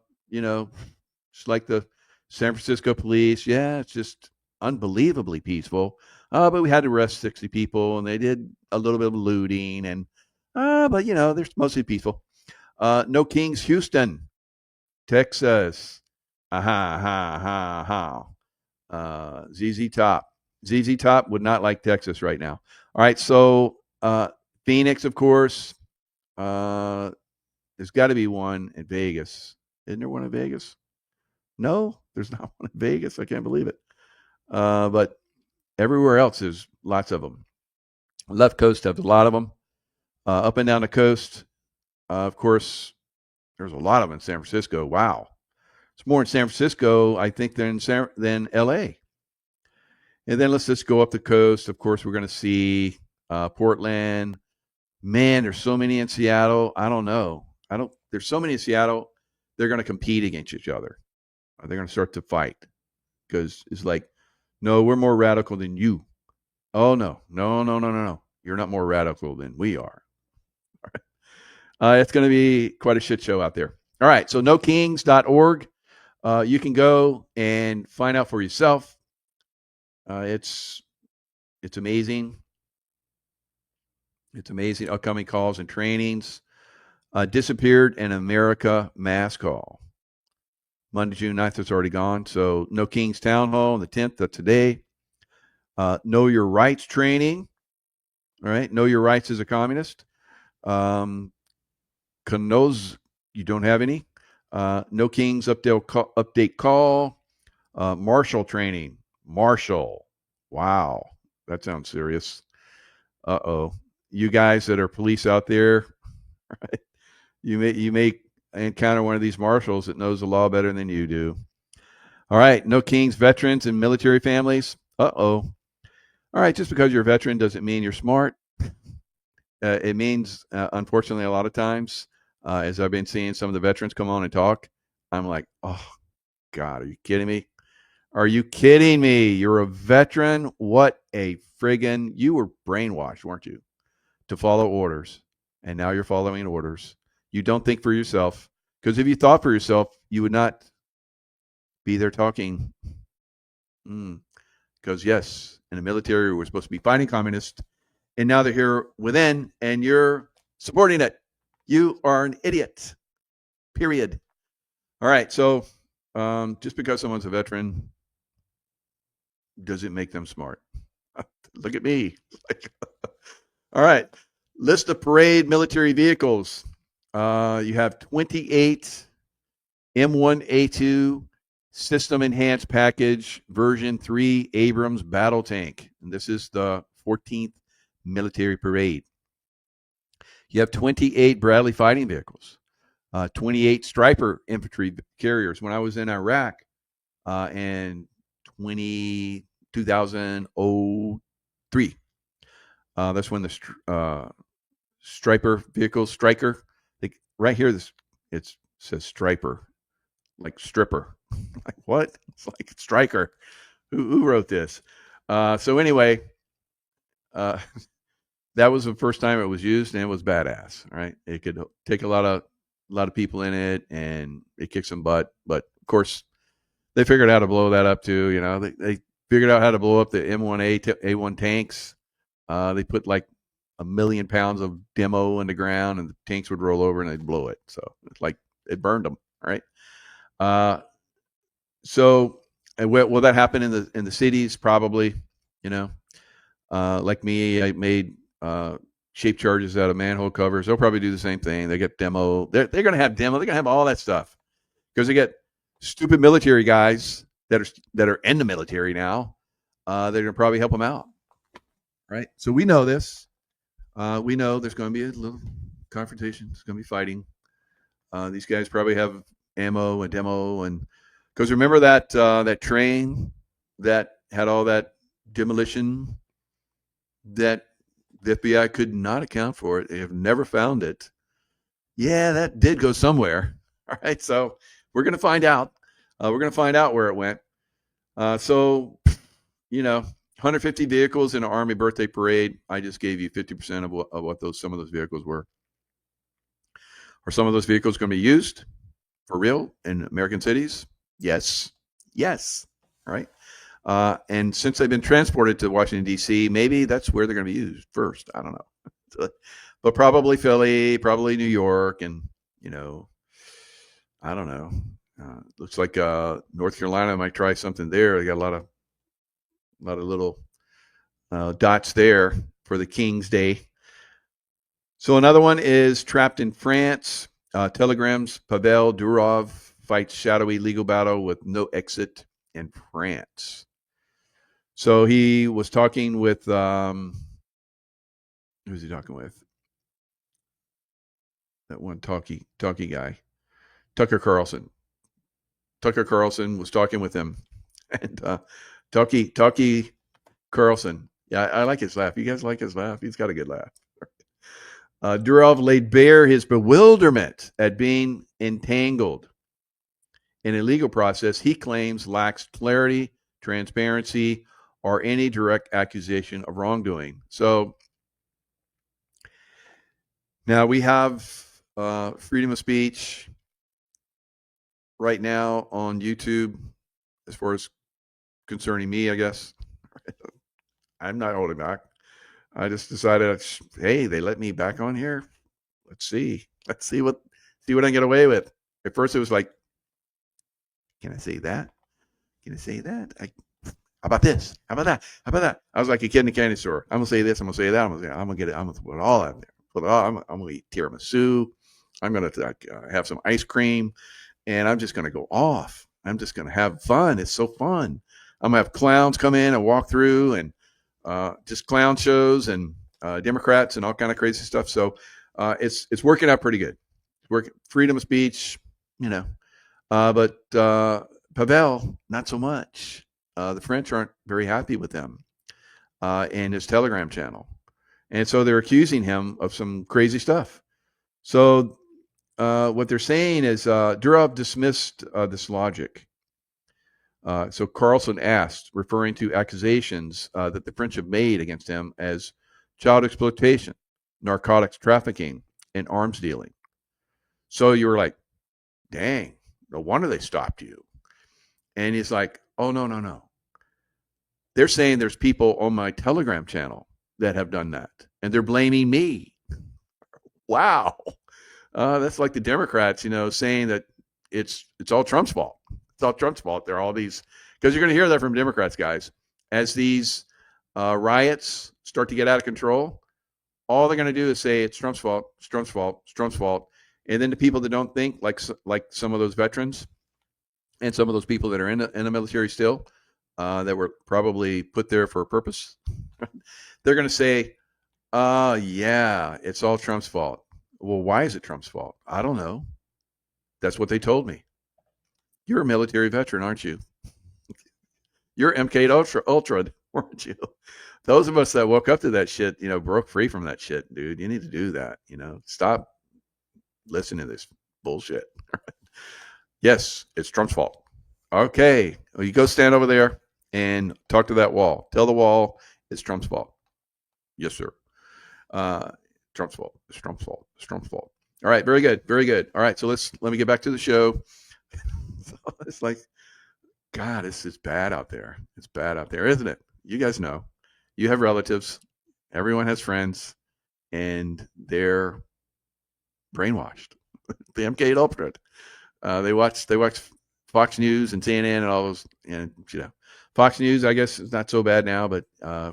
like the San Francisco police. Yeah, it's just unbelievably peaceful. But we had to arrest 60 people, and they did a little bit of looting, and but they're mostly peaceful. No Kings, Houston, Texas. ZZ Top. ZZ Top would not like Texas right now. All right, so Phoenix, of course. There's got to be one in Vegas. Isn't there one in Vegas? No, there's not one in Vegas. I can't believe it. But everywhere else, there's lots of them. Left coast has a lot of them. Up and down the coast, of course, there's a lot of them in San Francisco. Wow. It's more in San Francisco, I think, than L.A. And then let's just go up the coast. Of course, we're going to see Portland. Man, there's so many in Seattle. I don't know. There's so many in Seattle. They're going to compete against each other. They're going to start to fight because it's like, no, we're more radical than you. Oh, no. You're not more radical than we are. All right. It's going to be quite a shit show out there. All right. So nokings.org. You can go and find out for yourself. It's amazing. It's amazing. Upcoming calls and trainings. Disappeared in America mass call. Monday, June 9th is already gone. So No Kings Town Hall on the 10th. That's today. Know Your Rights training. All right. Know Your Rights as a communist. Knows you don't have any. No Kings update call. Marshall training. Marshall. Wow. That sounds serious. Uh-oh. You guys that are police out there, right? You may encounter one of these marshals that knows the law better than you do. All right, no kings, veterans, and military families. Uh-oh. All right, just because you're a veteran doesn't mean you're smart. It means, unfortunately, a lot of times, as I've been seeing some of the veterans come on and talk, I'm like, oh, God, are you kidding me? Are you kidding me? You're a veteran? What a friggin', you were brainwashed, weren't you, to follow orders. And now you're following orders. You don't think for yourself. Because if you thought for yourself, you would not be there talking. Because, yes, in the military, we're supposed to be fighting communists. And now they're here within, and you're supporting it. You are an idiot. Period. All right. So just because someone's a veteran doesn't make them smart. Look at me. All right. List of parade military vehicles. You have 28 M1A2 System Enhanced Package version 3 Abrams battle tank. And this is the 14th military parade. You have 28 Bradley fighting vehicles, 28 Stryper infantry carriers. When I was in Iraq in 2003, that's when the Stryper vehicles, Stryker, right here, it says Stryper, like stripper. Like what? It's like Stryker. Who wrote this? So anyway, that was the first time it was used, and it was badass. Right? It could take a lot of people in it, and it kicked some butt. But of course, they figured out how to blow that up too. You know, they figured out how to blow up the M1A1 tanks. They put like 1 million pounds of demo in the ground, and the tanks would roll over and they'd blow it. So it's like it burned them. Right? So will that happen in the cities? Probably. You know, like me, I made shape charges out of manhole covers. They'll probably do the same thing. They get demo. They're going to have demo. They're going to have all that stuff because they get stupid military guys that are in the military now. They're going to probably help them out. Right. So we know this. We know there's going to be a little confrontation. There's going to be fighting. These guys probably have ammo and demo, and because remember that train that had all that demolition that the FBI could not account for it. They have never found it. Yeah, that did go somewhere. All right, so we're going to find out. We're going to find out where it went. So, 150 vehicles in an Army birthday parade. I just gave you 50% of what some of those vehicles were. Are some of those vehicles going to be used for real in American cities? Yes. All right. And since they've been transported to Washington, D.C., maybe that's where they're going to be used first. I don't know. But probably Philly, probably New York, and, I don't know. Looks like North Carolina might try something there. They got a lot of little dots there for the King's Day. So another one is trapped in France. Telegrams, Pavel Durov fights shadowy legal battle with no exit in France. So he was talking with, who's he talking with? That one talkie guy, Tucker Carlson. Tucker Carlson was talking with him, and Talkie Carlson. Yeah, I like his laugh. You guys like his laugh? He's got a good laugh. Durov laid bare his bewilderment at being entangled in a legal process he claims lacks clarity, transparency, or any direct accusation of wrongdoing. So now we have freedom of speech right now on YouTube, as far as concerning me, I guess. I'm not holding back. I just decided, hey, they let me back on here. Let's see what I can get away with. At first, it was like, can I say that? Can I say that? How about this? How about that? How about that? I was like a kid in a candy store. I'm gonna say this. I'm gonna say that. I'm gonna get it. I'm gonna put it all out there. I'm gonna eat tiramisu. I'm gonna have some ice cream, and I'm just gonna go off. I'm just gonna have fun. It's so fun. I'm gonna have clowns come in and walk through, and just clown shows and Democrats and all kind of crazy stuff. So it's working out pretty good. Freedom of speech, but Pavel Pavel, not so much. The French aren't very happy with him and his Telegram channel. And so they're accusing him of some crazy stuff. So what they're saying is Durov dismissed this logic. So Carlson asked, referring to accusations that the French have made against him as child exploitation, narcotics trafficking, and arms dealing. So you were like, dang, no wonder they stopped you. And he's like, oh, no. They're saying there's people on my Telegram channel that have done that, and they're blaming me. Wow. That's like the Democrats, saying that it's all Trump's fault. It's all Trump's fault. There are all these, because you're going to hear that from Democrats, guys. As these riots start to get out of control, all they're going to do is say it's Trump's fault, it's Trump's fault, it's Trump's fault. And then the people that don't think, like some of those veterans and some of those people that are in the military still, that were probably put there for a purpose, they're going to say, yeah, it's all Trump's fault. Well, why is it Trump's fault? I don't know. That's what they told me. You're a military veteran, aren't you? You're MK Ultra, weren't you? Those of us that woke up to that shit, broke free from that shit, dude. You need to do that. Stop listening to this bullshit. Yes, it's Trump's fault. Okay, well, you go stand over there and talk to that wall. Tell the wall it's Trump's fault. Yes, sir. Trump's fault. It's Trump's fault. It's Trump's fault. All right, very good, very good. All right, so let me get back to the show. So it's like, God, this is bad out there. It's bad out there, isn't it? You guys know. You have relatives. Everyone has friends, and they're brainwashed. The MK Ultra. They watch Fox News and CNN and all those. And Fox News, I guess, is not so bad now, but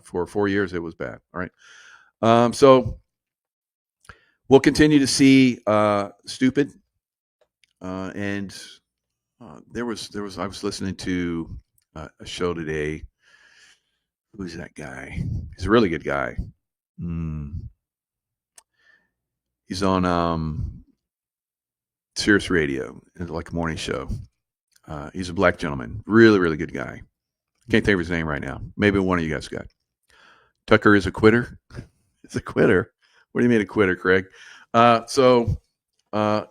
for 4 years it was bad. All right. So we'll continue to see stupid. And there was I was listening to a show today. Who's that guy? He's a really good guy. He's on Sirius Radio, like a morning show. He's a black gentleman, really, really good guy. Can't think of his name right now. Maybe one of you guys got. Tucker is a quitter. It's a quitter. What do you mean a quitter, Craig? So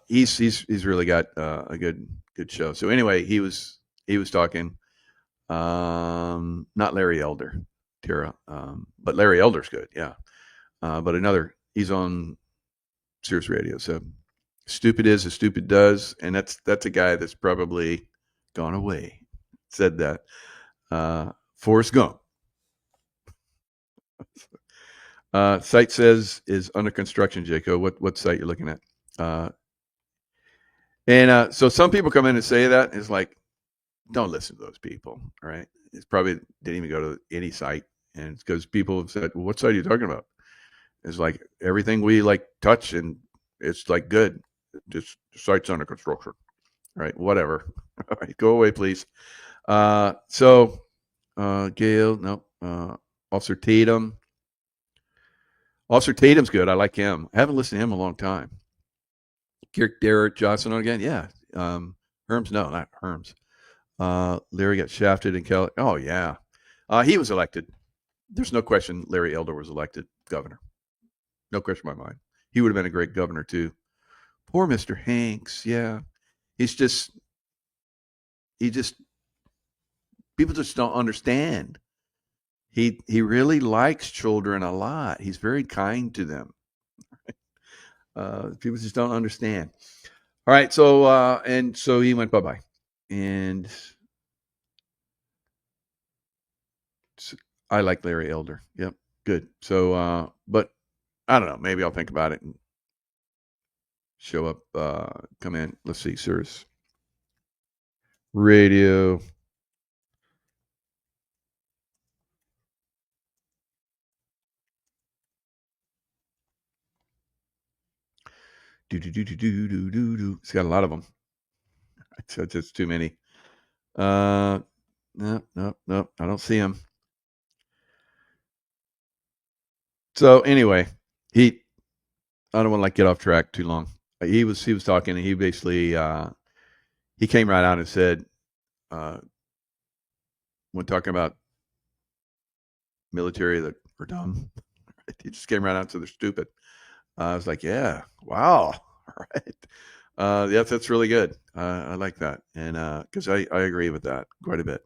he's really got a good show. So anyway, he was talking. Not Larry Elder, Tara, but Larry Elder's good, yeah. But he's on Sirius Radio. So stupid is as stupid does, and that's a guy that's probably gone away. Said that. Forrest Gump. Site says is under construction, Jaco. What site you're looking at? And so some people come in and say that. It's like, don't listen to those people, all right? It's probably didn't even go to any site. And it's because people have said, well, what site are you talking about? It's like everything we touch and it's like good. Just the site's under construction. All right, whatever. All right, go away, please. So Gail, no. Officer Tatum. Officer Tatum's good. I like him. I haven't listened to him in a long time. Kirk Derrick Johnson again. Yeah. Herms, no, not Herms. Larry got shafted in Kelly. Oh, yeah. He was elected. There's no question Larry Elder was elected governor. No question in my mind. He would have been a great governor, too. Poor Mr. Hanks. Yeah. People just don't understand. He really likes children a lot. He's very kind to them. People just don't understand. All right, so he went bye-bye. And I like Larry Elder. Yep, good. So, but I don't know. Maybe I'll think about it and show up, come in. Let's see, Sirius Radio. It's got a lot of them. It's just too many. No. I don't see him. So anyway, I don't want to get off track too long. He was talking, and he basically he came right out and said, when talking about military that are dumb. He just came right out to they're stupid. I was like, yeah, wow, all right. Yes, that's really good. I like that, and because I agree with that quite a bit.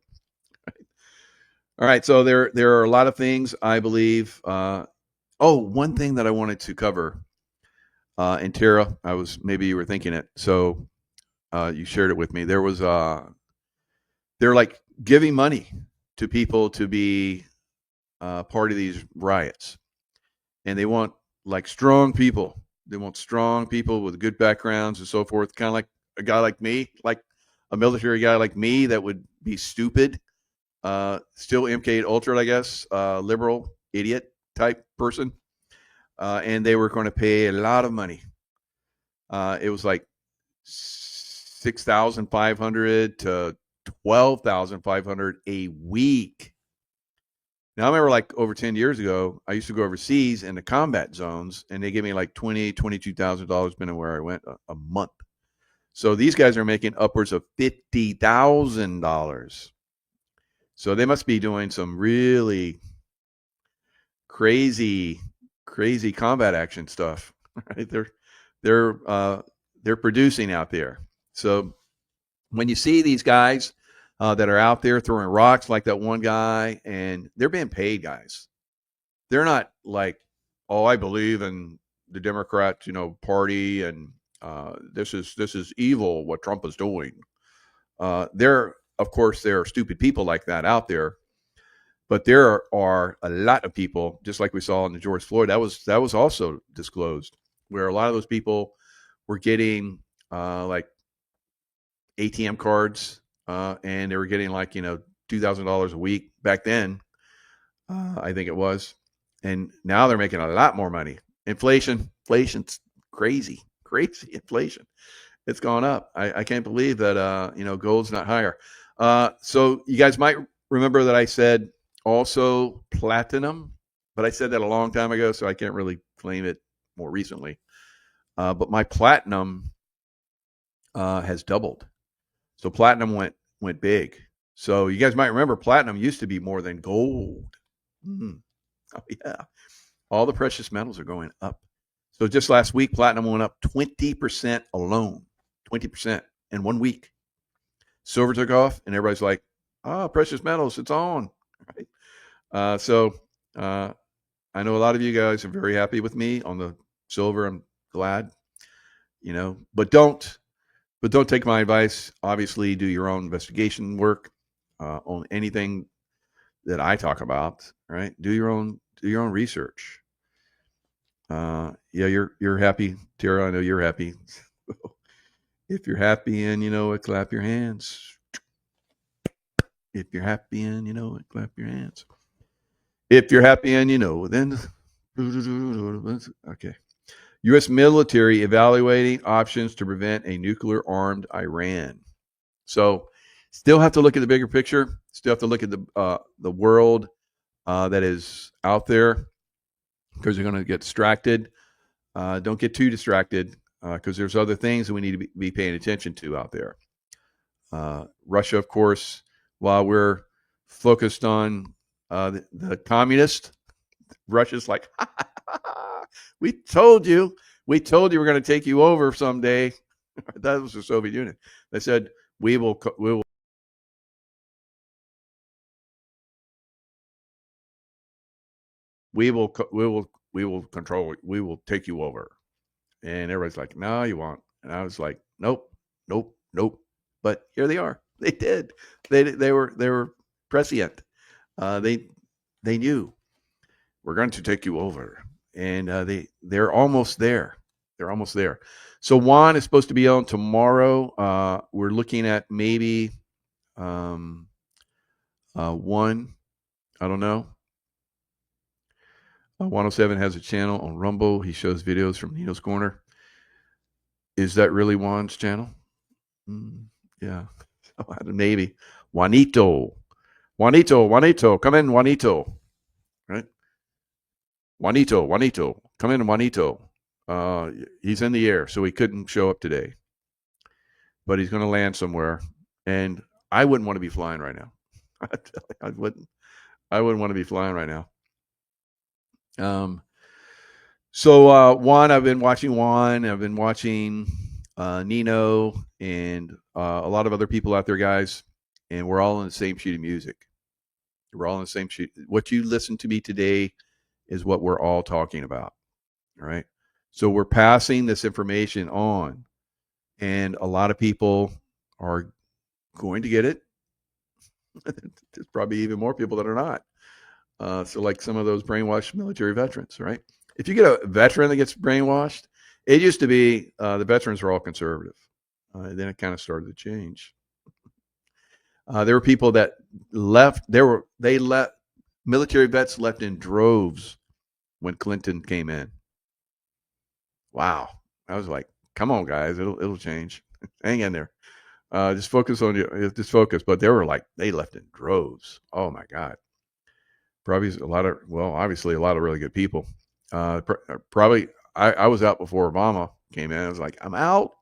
All right, so there are a lot of things I believe. One thing that I wanted to cover, and Tara, maybe you were thinking it, so you shared it with me. There was they're like giving money to people to be part of these riots, and they want like strong people. They want strong people with good backgrounds and so forth. Kind of like a guy like me, like a military guy like me that would be stupid. Still MK Ultra, I guess, liberal idiot type person. And they were going to pay a lot of money. It was like 6,500 to 12,500 a week. Now, I remember like over 10 years ago, I used to go overseas in the combat zones, and they give me like $20,000, $22,000, depending on where I went, a month. So these guys are making upwards of $50,000. So they must be doing some really crazy combat action stuff. Right? They're producing out there. So when you see these guys that are out there throwing rocks like that one guy, and they're being paid, guys. They're not like, oh, I believe in the Democrat, party, and this is evil what Trump is doing. Of course, there are stupid people like that out there, but there are a lot of people, just like we saw in the George Floyd. That was also disclosed, where a lot of those people were getting like ATM cards, and they were getting like $2,000 a week back then. I think it was, and now they're making a lot more money. Inflation's crazy inflation. It's gone up. I can't believe that gold's not higher. So you guys might remember that I said also platinum, but I said that a long time ago, so I can't really claim it more recently. But my platinum has doubled. So platinum went big. So you guys might remember platinum used to be more than gold. Oh yeah. All the precious metals are going up. So just last week, platinum went up 20% alone. 20% in 1 week. Silver took off, and everybody's like, precious metals, it's on. Right? So I know a lot of you guys are very happy with me on the silver. I'm glad, but don't take my advice. Obviously, do your own investigation work on anything that I talk about. Right? Do your own research. Yeah, you're happy, Tara. I know you're happy. If you're happy and you know it, clap your hands. If you're happy and you know it, clap your hands. If you're happy and you know, then okay. U.S. military evaluating options to prevent a nuclear-armed Iran. So, still have to look at the bigger picture. Still have to look at the world that is out there, because you're going to get distracted. Don't get too distracted, because there's other things that we need to be paying attention to out there. Russia, of course, while we're focused on the communist, Russia's like, we told you we're going to take you over someday. That was the Soviet Union. They said, we will control it. We will take you over. And everybody's like, no, you won't. And I was like, nope. But here they are. They did. They were prescient. They knew we're going to take you over, and they're almost there. They're almost there. So Juan is supposed to be on tomorrow. We're looking at maybe one. I don't know. 107 has a channel on Rumble. He shows videos from Nino's Corner. Is that really Juan's channel? Yeah. Maybe. Juanito. Come in, Juanito. Right? Juanito. Come in, Juanito. He's in the air, so he couldn't show up today. But he's going to land somewhere. And I wouldn't want to be flying right now. I wouldn't want to be flying right now. So Juan, I've been watching Juan. I've been watching Nino and a lot of other people out there, guys, and we're all in the same sheet of music. We're all in the same sheet. What you listen to me today is what we're all talking about. All right. So we're passing this information on, and a lot of people are going to get it. There's probably even more people that are not. So like some of those brainwashed military veterans, right? If you get a veteran that gets brainwashed, it used to be the veterans were all conservative. Then it kind of started to change. There were people that left. Military vets left in droves when Clinton came in. Wow. I was like, come on, guys, it'll change. Hang in there. Just focus on you. Just focus. But they left in droves. Oh my God. Probably obviously a lot of really good people. Probably I was out before Obama came in. I was like, I'm out.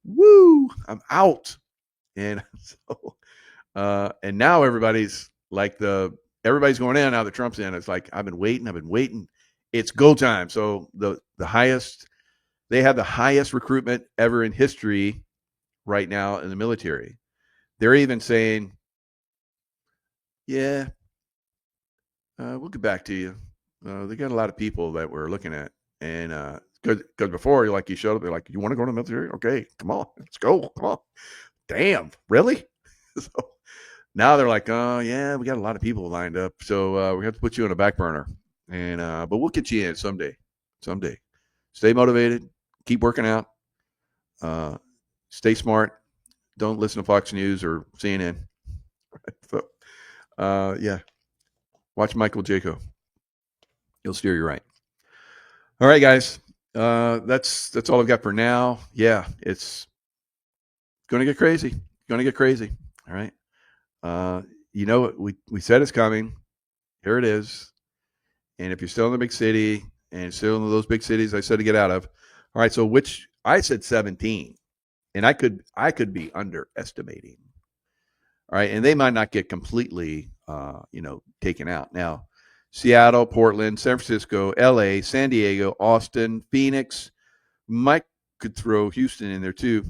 Woo, I'm out. And so, and now everybody's going in now that Trump's in. It's like, I've been waiting. It's go time. So they have the highest recruitment ever in history right now in the military. They're even saying, yeah, we'll get back to you. They got a lot of people that we're looking at. And because before, you showed up, they're like, you want to go to the military? Okay, come on, let's go. Come on. Damn, really? So now they're like, oh, yeah, we got a lot of people lined up. So we have to put you on a back burner. And but we'll get you in someday. Stay motivated. Keep working out. Stay smart. Don't listen to Fox News or CNN. So, yeah. Watch Michael Jaco. He'll steer you right. All right, guys. That's all I've got for now. Yeah, it's going to get crazy. All right. We said it's coming. Here it is. And if you're still in the big city and still in those big cities I said to get out of. All right. So I said 17, and I could be underestimating. All right. And they might not get completely, taken out. Now, Seattle, Portland, San Francisco, LA, San Diego, Austin, Phoenix. Mike could throw Houston in there too.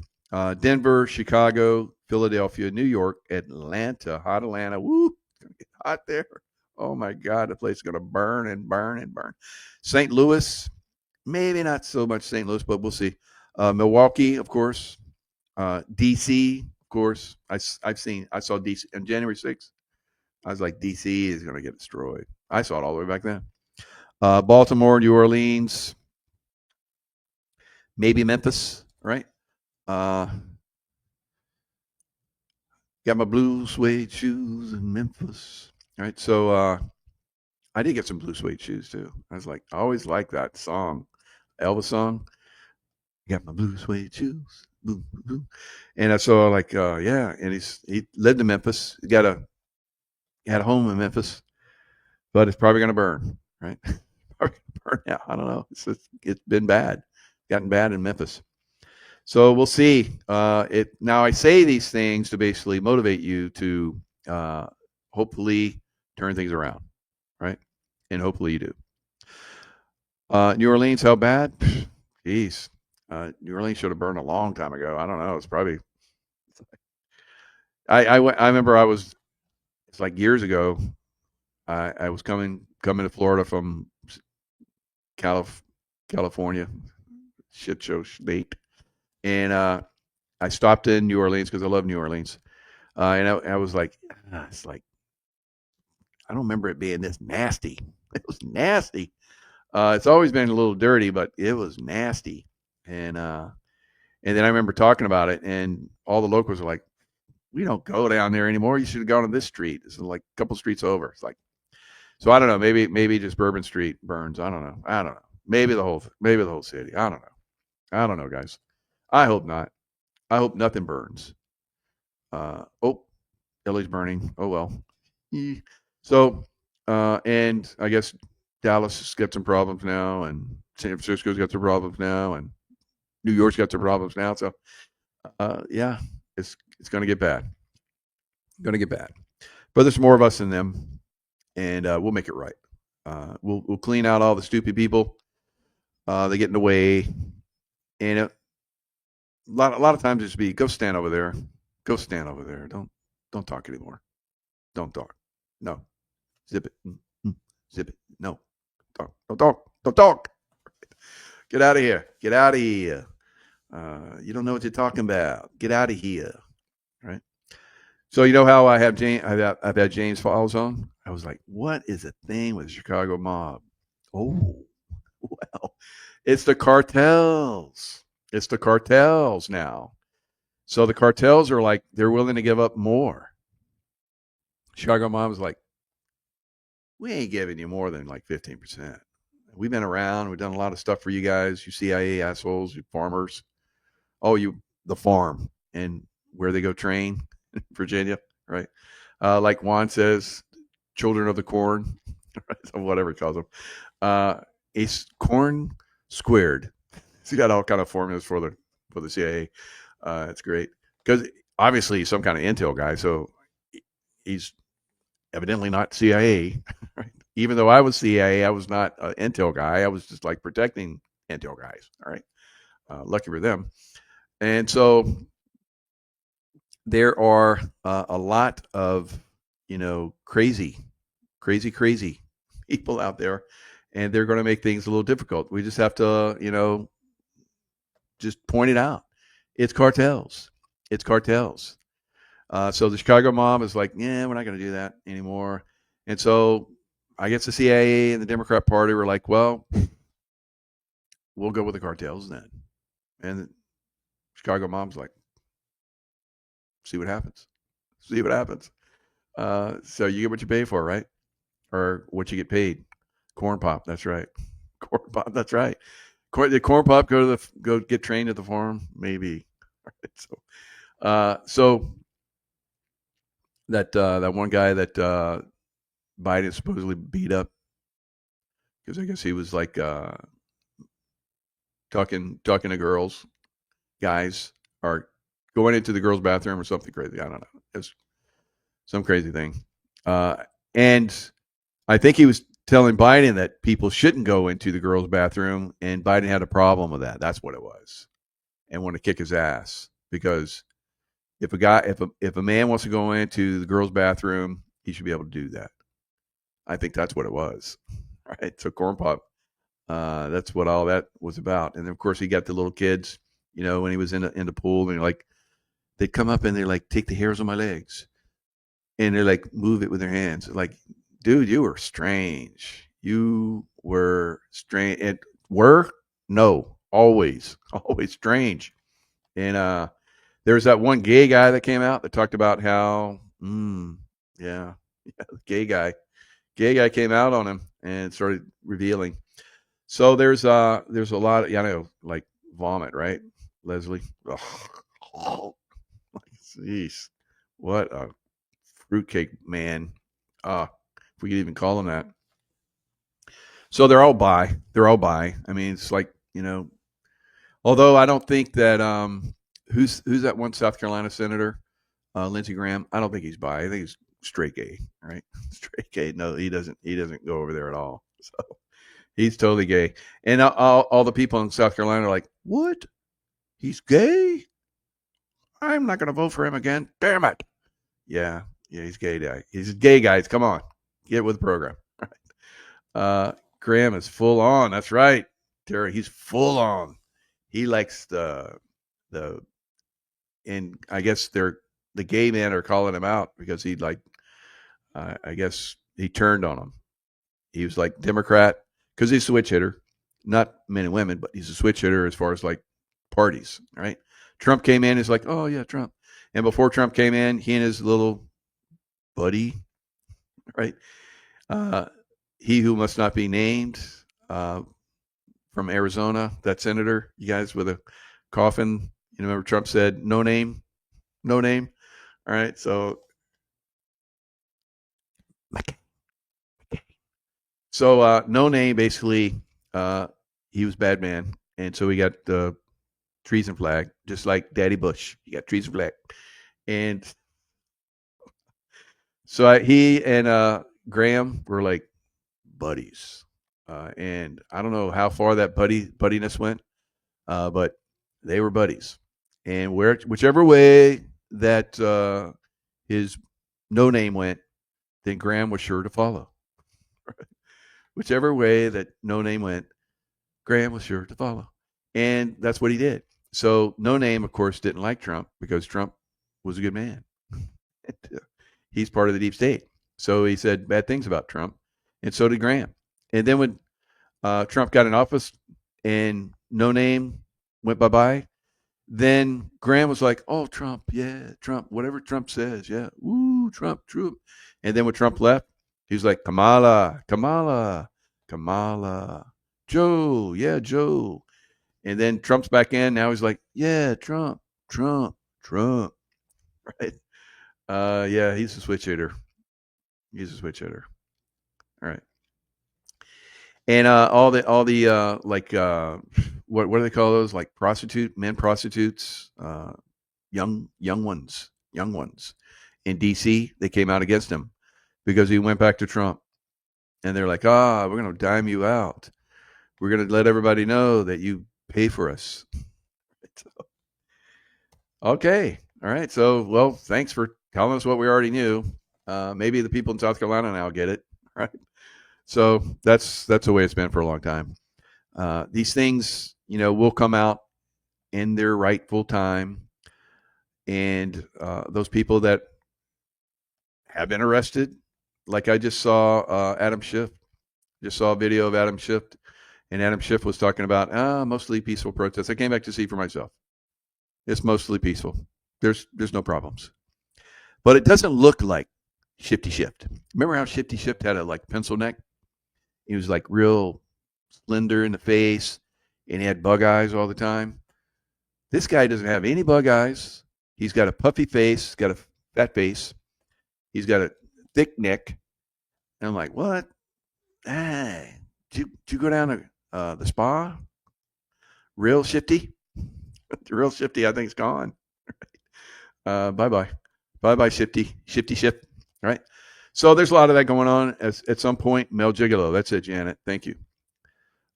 Denver, Chicago, Philadelphia, New York, Atlanta, hot Atlanta. Woo, it's going to get hot there. Oh my God, the place is going to burn and burn and burn. St. Louis, maybe not so much St. Louis, but we'll see. Milwaukee, of course. DC, of course. I saw DC on January 6th. I was like, DC is going to get destroyed. I saw it all the way back then. Baltimore, New Orleans, maybe Memphis, right? Got my blue suede shoes in Memphis. All right. So I did get some blue suede shoes too. I always liked that song, Elvis song. Got my blue suede shoes. Boom, boom. And I saw and he lived in Memphis. He had a home in Memphis, but it's probably going to burn, right? Probably burn out. I don't know. It's been bad. Gotten bad in Memphis. So we'll see. Now I say these things to basically motivate you to hopefully turn things around, right? And hopefully you do. New Orleans, how bad? Jeez. New Orleans should have burned a long time ago. I don't know. It's probably. I remember it's like years ago. I was coming to Florida from California, shit show state. And I stopped in New Orleans because I love New Orleans. And I was like, it's like, I don't remember it being this nasty. It was nasty. It's always been a little dirty, but it was nasty. And then I remember talking about it, and all the locals were like, we don't go down there anymore. You should have gone to this street. It's like a couple streets over. It's like, so I don't know. Maybe just Bourbon Street burns. I don't know. Maybe the whole city. I don't know, guys. I hope not. I hope nothing burns. LA's burning. Oh well. So, and I guess Dallas has got some problems now, and San Francisco's got some problems now, and New York's got some problems now. So, yeah, It's going to get bad. Going to get bad. But there's more of us than them, and we'll make it right. We'll clean out all the stupid people. They get in the way, and a lot of times just be go stand over there. Go stand over there. Don't talk anymore. Don't talk. No. Zip it. Zip it. No. Talk. Don't talk. Don't talk. Get out of here. Get out of here. You don't know what you're talking about. Get out of here. Right. So you know how I have I've had James Falls on. I was like, what is the thing with the Chicago mob? Oh, well, it's the cartels. It's the cartels now. So the cartels are like, they're willing to give up more. Chicago mob is like, we ain't giving you more than like 15%. We've been around. We've done a lot of stuff for you guys, you CIA assholes, you farmers. Oh, the farm and where they go train in Virginia, right? Like Juan says, children of the corn, right? Whatever he calls them. It's corn squared. He's got all kind of formulas for the CIA. It's great because obviously he's some kind of intel guy, so he's evidently not CIA. Right? Even though I was CIA, I was not an intel guy. I was just like protecting intel guys. All right, lucky for them. And so there are a lot of crazy people out there, and they're going to make things a little difficult. We just have to just point it out. It's cartels. It's cartels. So the Chicago mob is like, yeah, we're not going to do that anymore. And so I guess the CIA and the Democrat Party were like, well, we'll go with the cartels then. And the Chicago mob's like, see what happens. See what happens. So you get what you pay for, right? Or what you get paid. Corn pop, that's right. Corn pop, that's right. Did Corn Pop go get trained at the farm? Maybe. Right, so that one guy that Biden supposedly beat up because I guess he was like talking to girls, guys, or going into the girls' bathroom or something crazy. I don't know. It's some crazy thing. And I think he was telling Biden that people shouldn't go into the girls' bathroom, and Biden had a problem with that. That's what it was, and wanted to kick his ass because if a man wants to go into the girls' bathroom, he should be able to do that. I think that's what it was, right? So Corn Pop, that's what all that was about. And then of course he got the little kids, when he was in the pool, and like they'd come up and they're like, take the hairs on my legs, and they're like, move it with their hands, like. Dude, you were strange. You were strange. No, always strange. And there's that one gay guy that came out that talked about how, yeah, gay guy came out on him and started revealing. So there's a lot of, like vomit, right, Leslie? Oh, jeez, what a fruitcake man. If we could even call them that. So they're all bi. I mean, it's like, although I don't think that who's that one South Carolina senator, Lindsey Graham, I don't think he's bi. I think he's straight gay, right? Straight gay. No, he doesn't go over there at all. So he's totally gay. And all the people in South Carolina are like, what? He's gay? I'm not going to vote for him again. Damn it. Yeah, he's gay guy. He's gay, guys. Come on. Get with the program. All right. Graham is full on. That's right, Terry. He's full on. He likes and I guess the gay men are calling him out because he I guess he turned on him. He was like Democrat because he's a switch hitter, not men and women, but he's a switch hitter as far as like parties, right? Trump came in, he's like, oh yeah, Trump. And before Trump came in, he and his little buddy, right? He who must not be named, from Arizona, that senator, you guys with a coffin. Remember Trump said, no name. All right. So no name, basically, he was bad man. And so he got treason flag, just like Daddy Bush. He got treason flag. And so he and Graham were like buddies. And I don't know how far that buddiness went, but they were buddies. And whichever way that his no name went, then Graham was sure to follow. Whichever way that no name went, Graham was sure to follow. And that's what he did. So no name, of course, didn't like Trump because Trump was a good man. He's part of the deep state. So he said bad things about Trump, and so did Graham. And then when Trump got in office and no name went bye-bye, then Graham was like, oh, Trump, yeah, Trump, whatever Trump says, yeah, ooh, Trump. And then when Trump left, he was like, Kamala, Joe, yeah, Joe. And then Trump's back in. Now he's like, yeah, Trump. Right? Yeah, he's a switch hitter. All right. And all the like what do they call those? Like men prostitutes, young ones in DC. They came out against him because he went back to Trump, and they're like, we're gonna dime you out. We're gonna let everybody know that you pay for us. Okay, all right. So, well, thanks for telling us what we already knew. Maybe the people in South Carolina now get it, right? So that's the way it's been for a long time. These things, will come out in their rightful time, and those people that have been arrested, like I just saw Adam Schiff, just saw a video of Adam Schiff, and Adam Schiff was talking about mostly peaceful protests. I came back to see for myself. It's mostly peaceful. There's no problems, but it doesn't look like Shifty Schiff. Remember how Shifty Schiff had a pencil neck? He was like real slender in the face, and he had bug eyes all the time. This guy doesn't have any bug eyes. He's got a puffy face, got a fat face. He's got a thick neck. And I'm like, what? Hey, did you go down to the spa? Real Shifty? The real Shifty, I think, is gone. Bye-bye. Bye-bye, Shifty. Shifty Schiff. All right. So there's a lot of that going on. At some point, Mel Gigolo. That's it, Janet. Thank you.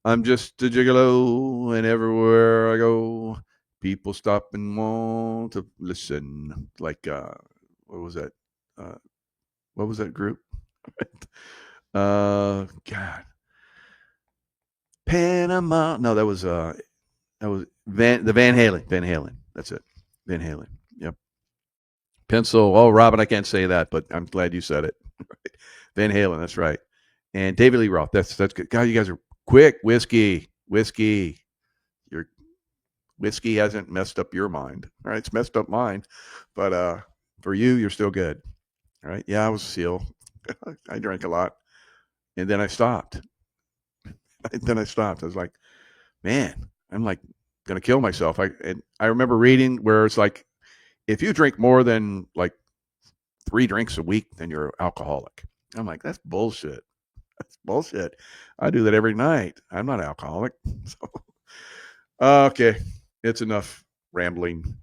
I'm just a gigolo, and everywhere I go, people stop and want to listen. Like, what was that? What was that group? God. Panama. No, that was Van Halen. Van Halen. That's it. Van Halen. Yep. Pencil. Oh, Robin, I can't say that, but I'm glad you said it. Van Halen. That's right. And David Lee Roth. That's good. God, you guys are quick. Whiskey. Your whiskey hasn't messed up your mind. All right. It's messed up mine. But for you, you're still good. All right. Yeah, I was a SEAL. I drank a lot. And then I stopped. I was like, man, I'm like going to kill myself. I remember reading where it's like, if you drink more than like 3 drinks a week, then you're an alcoholic. I'm like, that's bullshit. That's bullshit. I do that every night. I'm not an alcoholic. So, okay. It's enough rambling,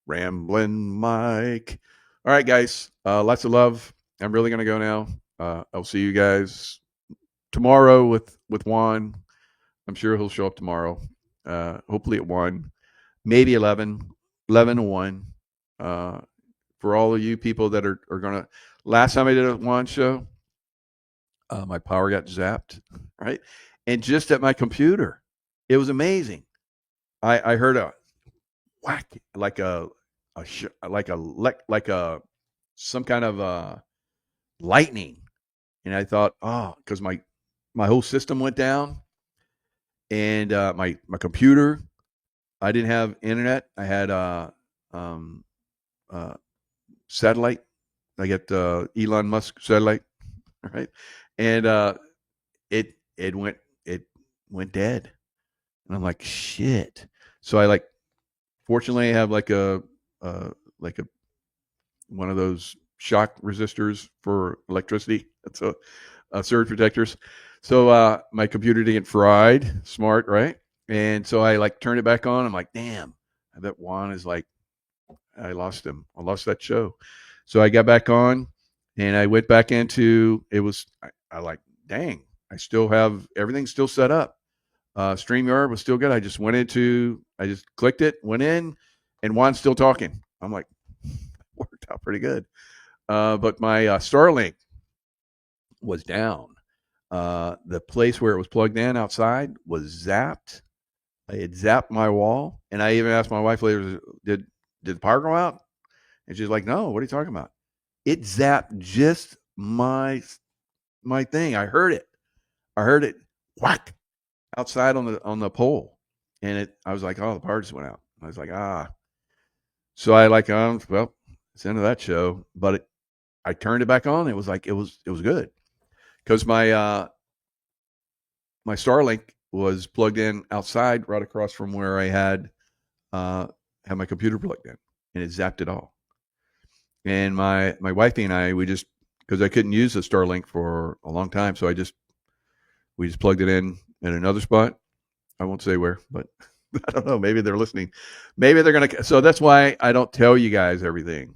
Mike. All right, guys. Lots of love. I'm really going to go now. I'll see you guys tomorrow with Juan. I'm sure he'll show up tomorrow. Hopefully at 1, maybe 11 to 1. For all of you people that are going to, last time I did a Juan show, my power got zapped, right? And just at my computer, it was amazing. I heard a whack, like some kind of lightning, and I thought, because my whole system went down, and my computer, I didn't have internet. I had satellite. I got Elon Musk satellite, right? And it went dead, and I'm like, shit. So I fortunately I have like a one of those shock resistors for electricity. That's a surge protectors. So my computer didn't get fried. Smart, right? And so I turned it back on. I'm like, damn, I bet Juan is like, I lost him. I lost that show. So I got back on and I went back into it. I like, dang, I still have everything still set up. StreamYard was still good. I just clicked it, went in, and Juan's still talking. I'm like, worked out pretty good. But my Starlink was down. The place where it was plugged in outside was zapped. It zapped my wall. And I even asked my wife later, did the power go out? And she's like, no, what are you talking about? It zapped just my thing. I heard it whack outside on the pole. And I was like, oh, the power just went out. I was like, So I like, well, it's the end of that show. But I turned it back on. It was like, it was good. Because my Starlink was plugged in outside right across from where I had my computer plugged in. And it zapped it all. And my wifey and I, we just, because I couldn't use the Starlink for a long time, so we just plugged it in another spot. I won't say where, but I don't know. Maybe they're listening. Maybe they're going to. So that's why I don't tell you guys everything,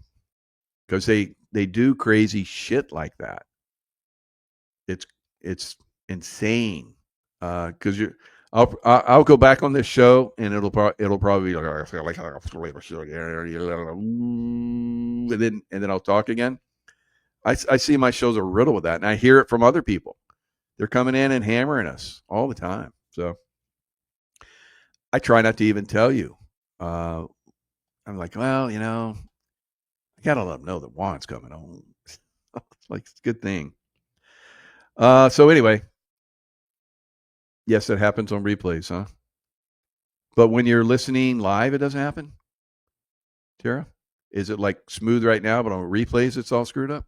because they do crazy shit like that. It's insane. Because I'll go back on this show and it'll probably be like, and then I'll talk again. I see my shows are riddled with that, and I hear it from other people. They're coming in and hammering us all the time. So I try not to even tell you. I'm like, well, I got to let them know that Juan's coming home. It's like, it's a good thing. So anyway, yes, it happens on replays, huh? But when you're listening live, it doesn't happen? Tara? Is it like smooth right now, but on replays, it's all screwed up?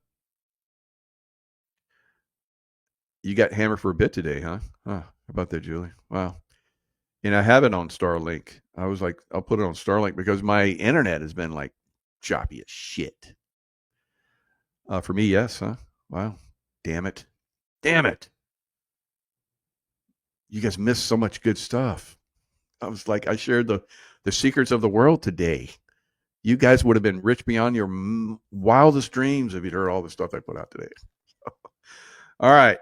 You got hammered for a bit today, huh? How about that, Julie? Wow. And I have it on Starlink. I was like, I'll put it on Starlink because my internet has been like choppy as shit. For me, yes, huh? Wow. Damn it. You guys missed so much good stuff. I was like, I shared the secrets of the world today. You guys would have been rich beyond your wildest dreams if you'd heard all the stuff I put out today. All right.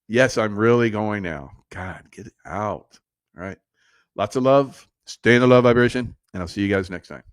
Yes, I'm really going now. God, get it out. All right. Lots of love. Stay in the love vibration, and I'll see you guys next time.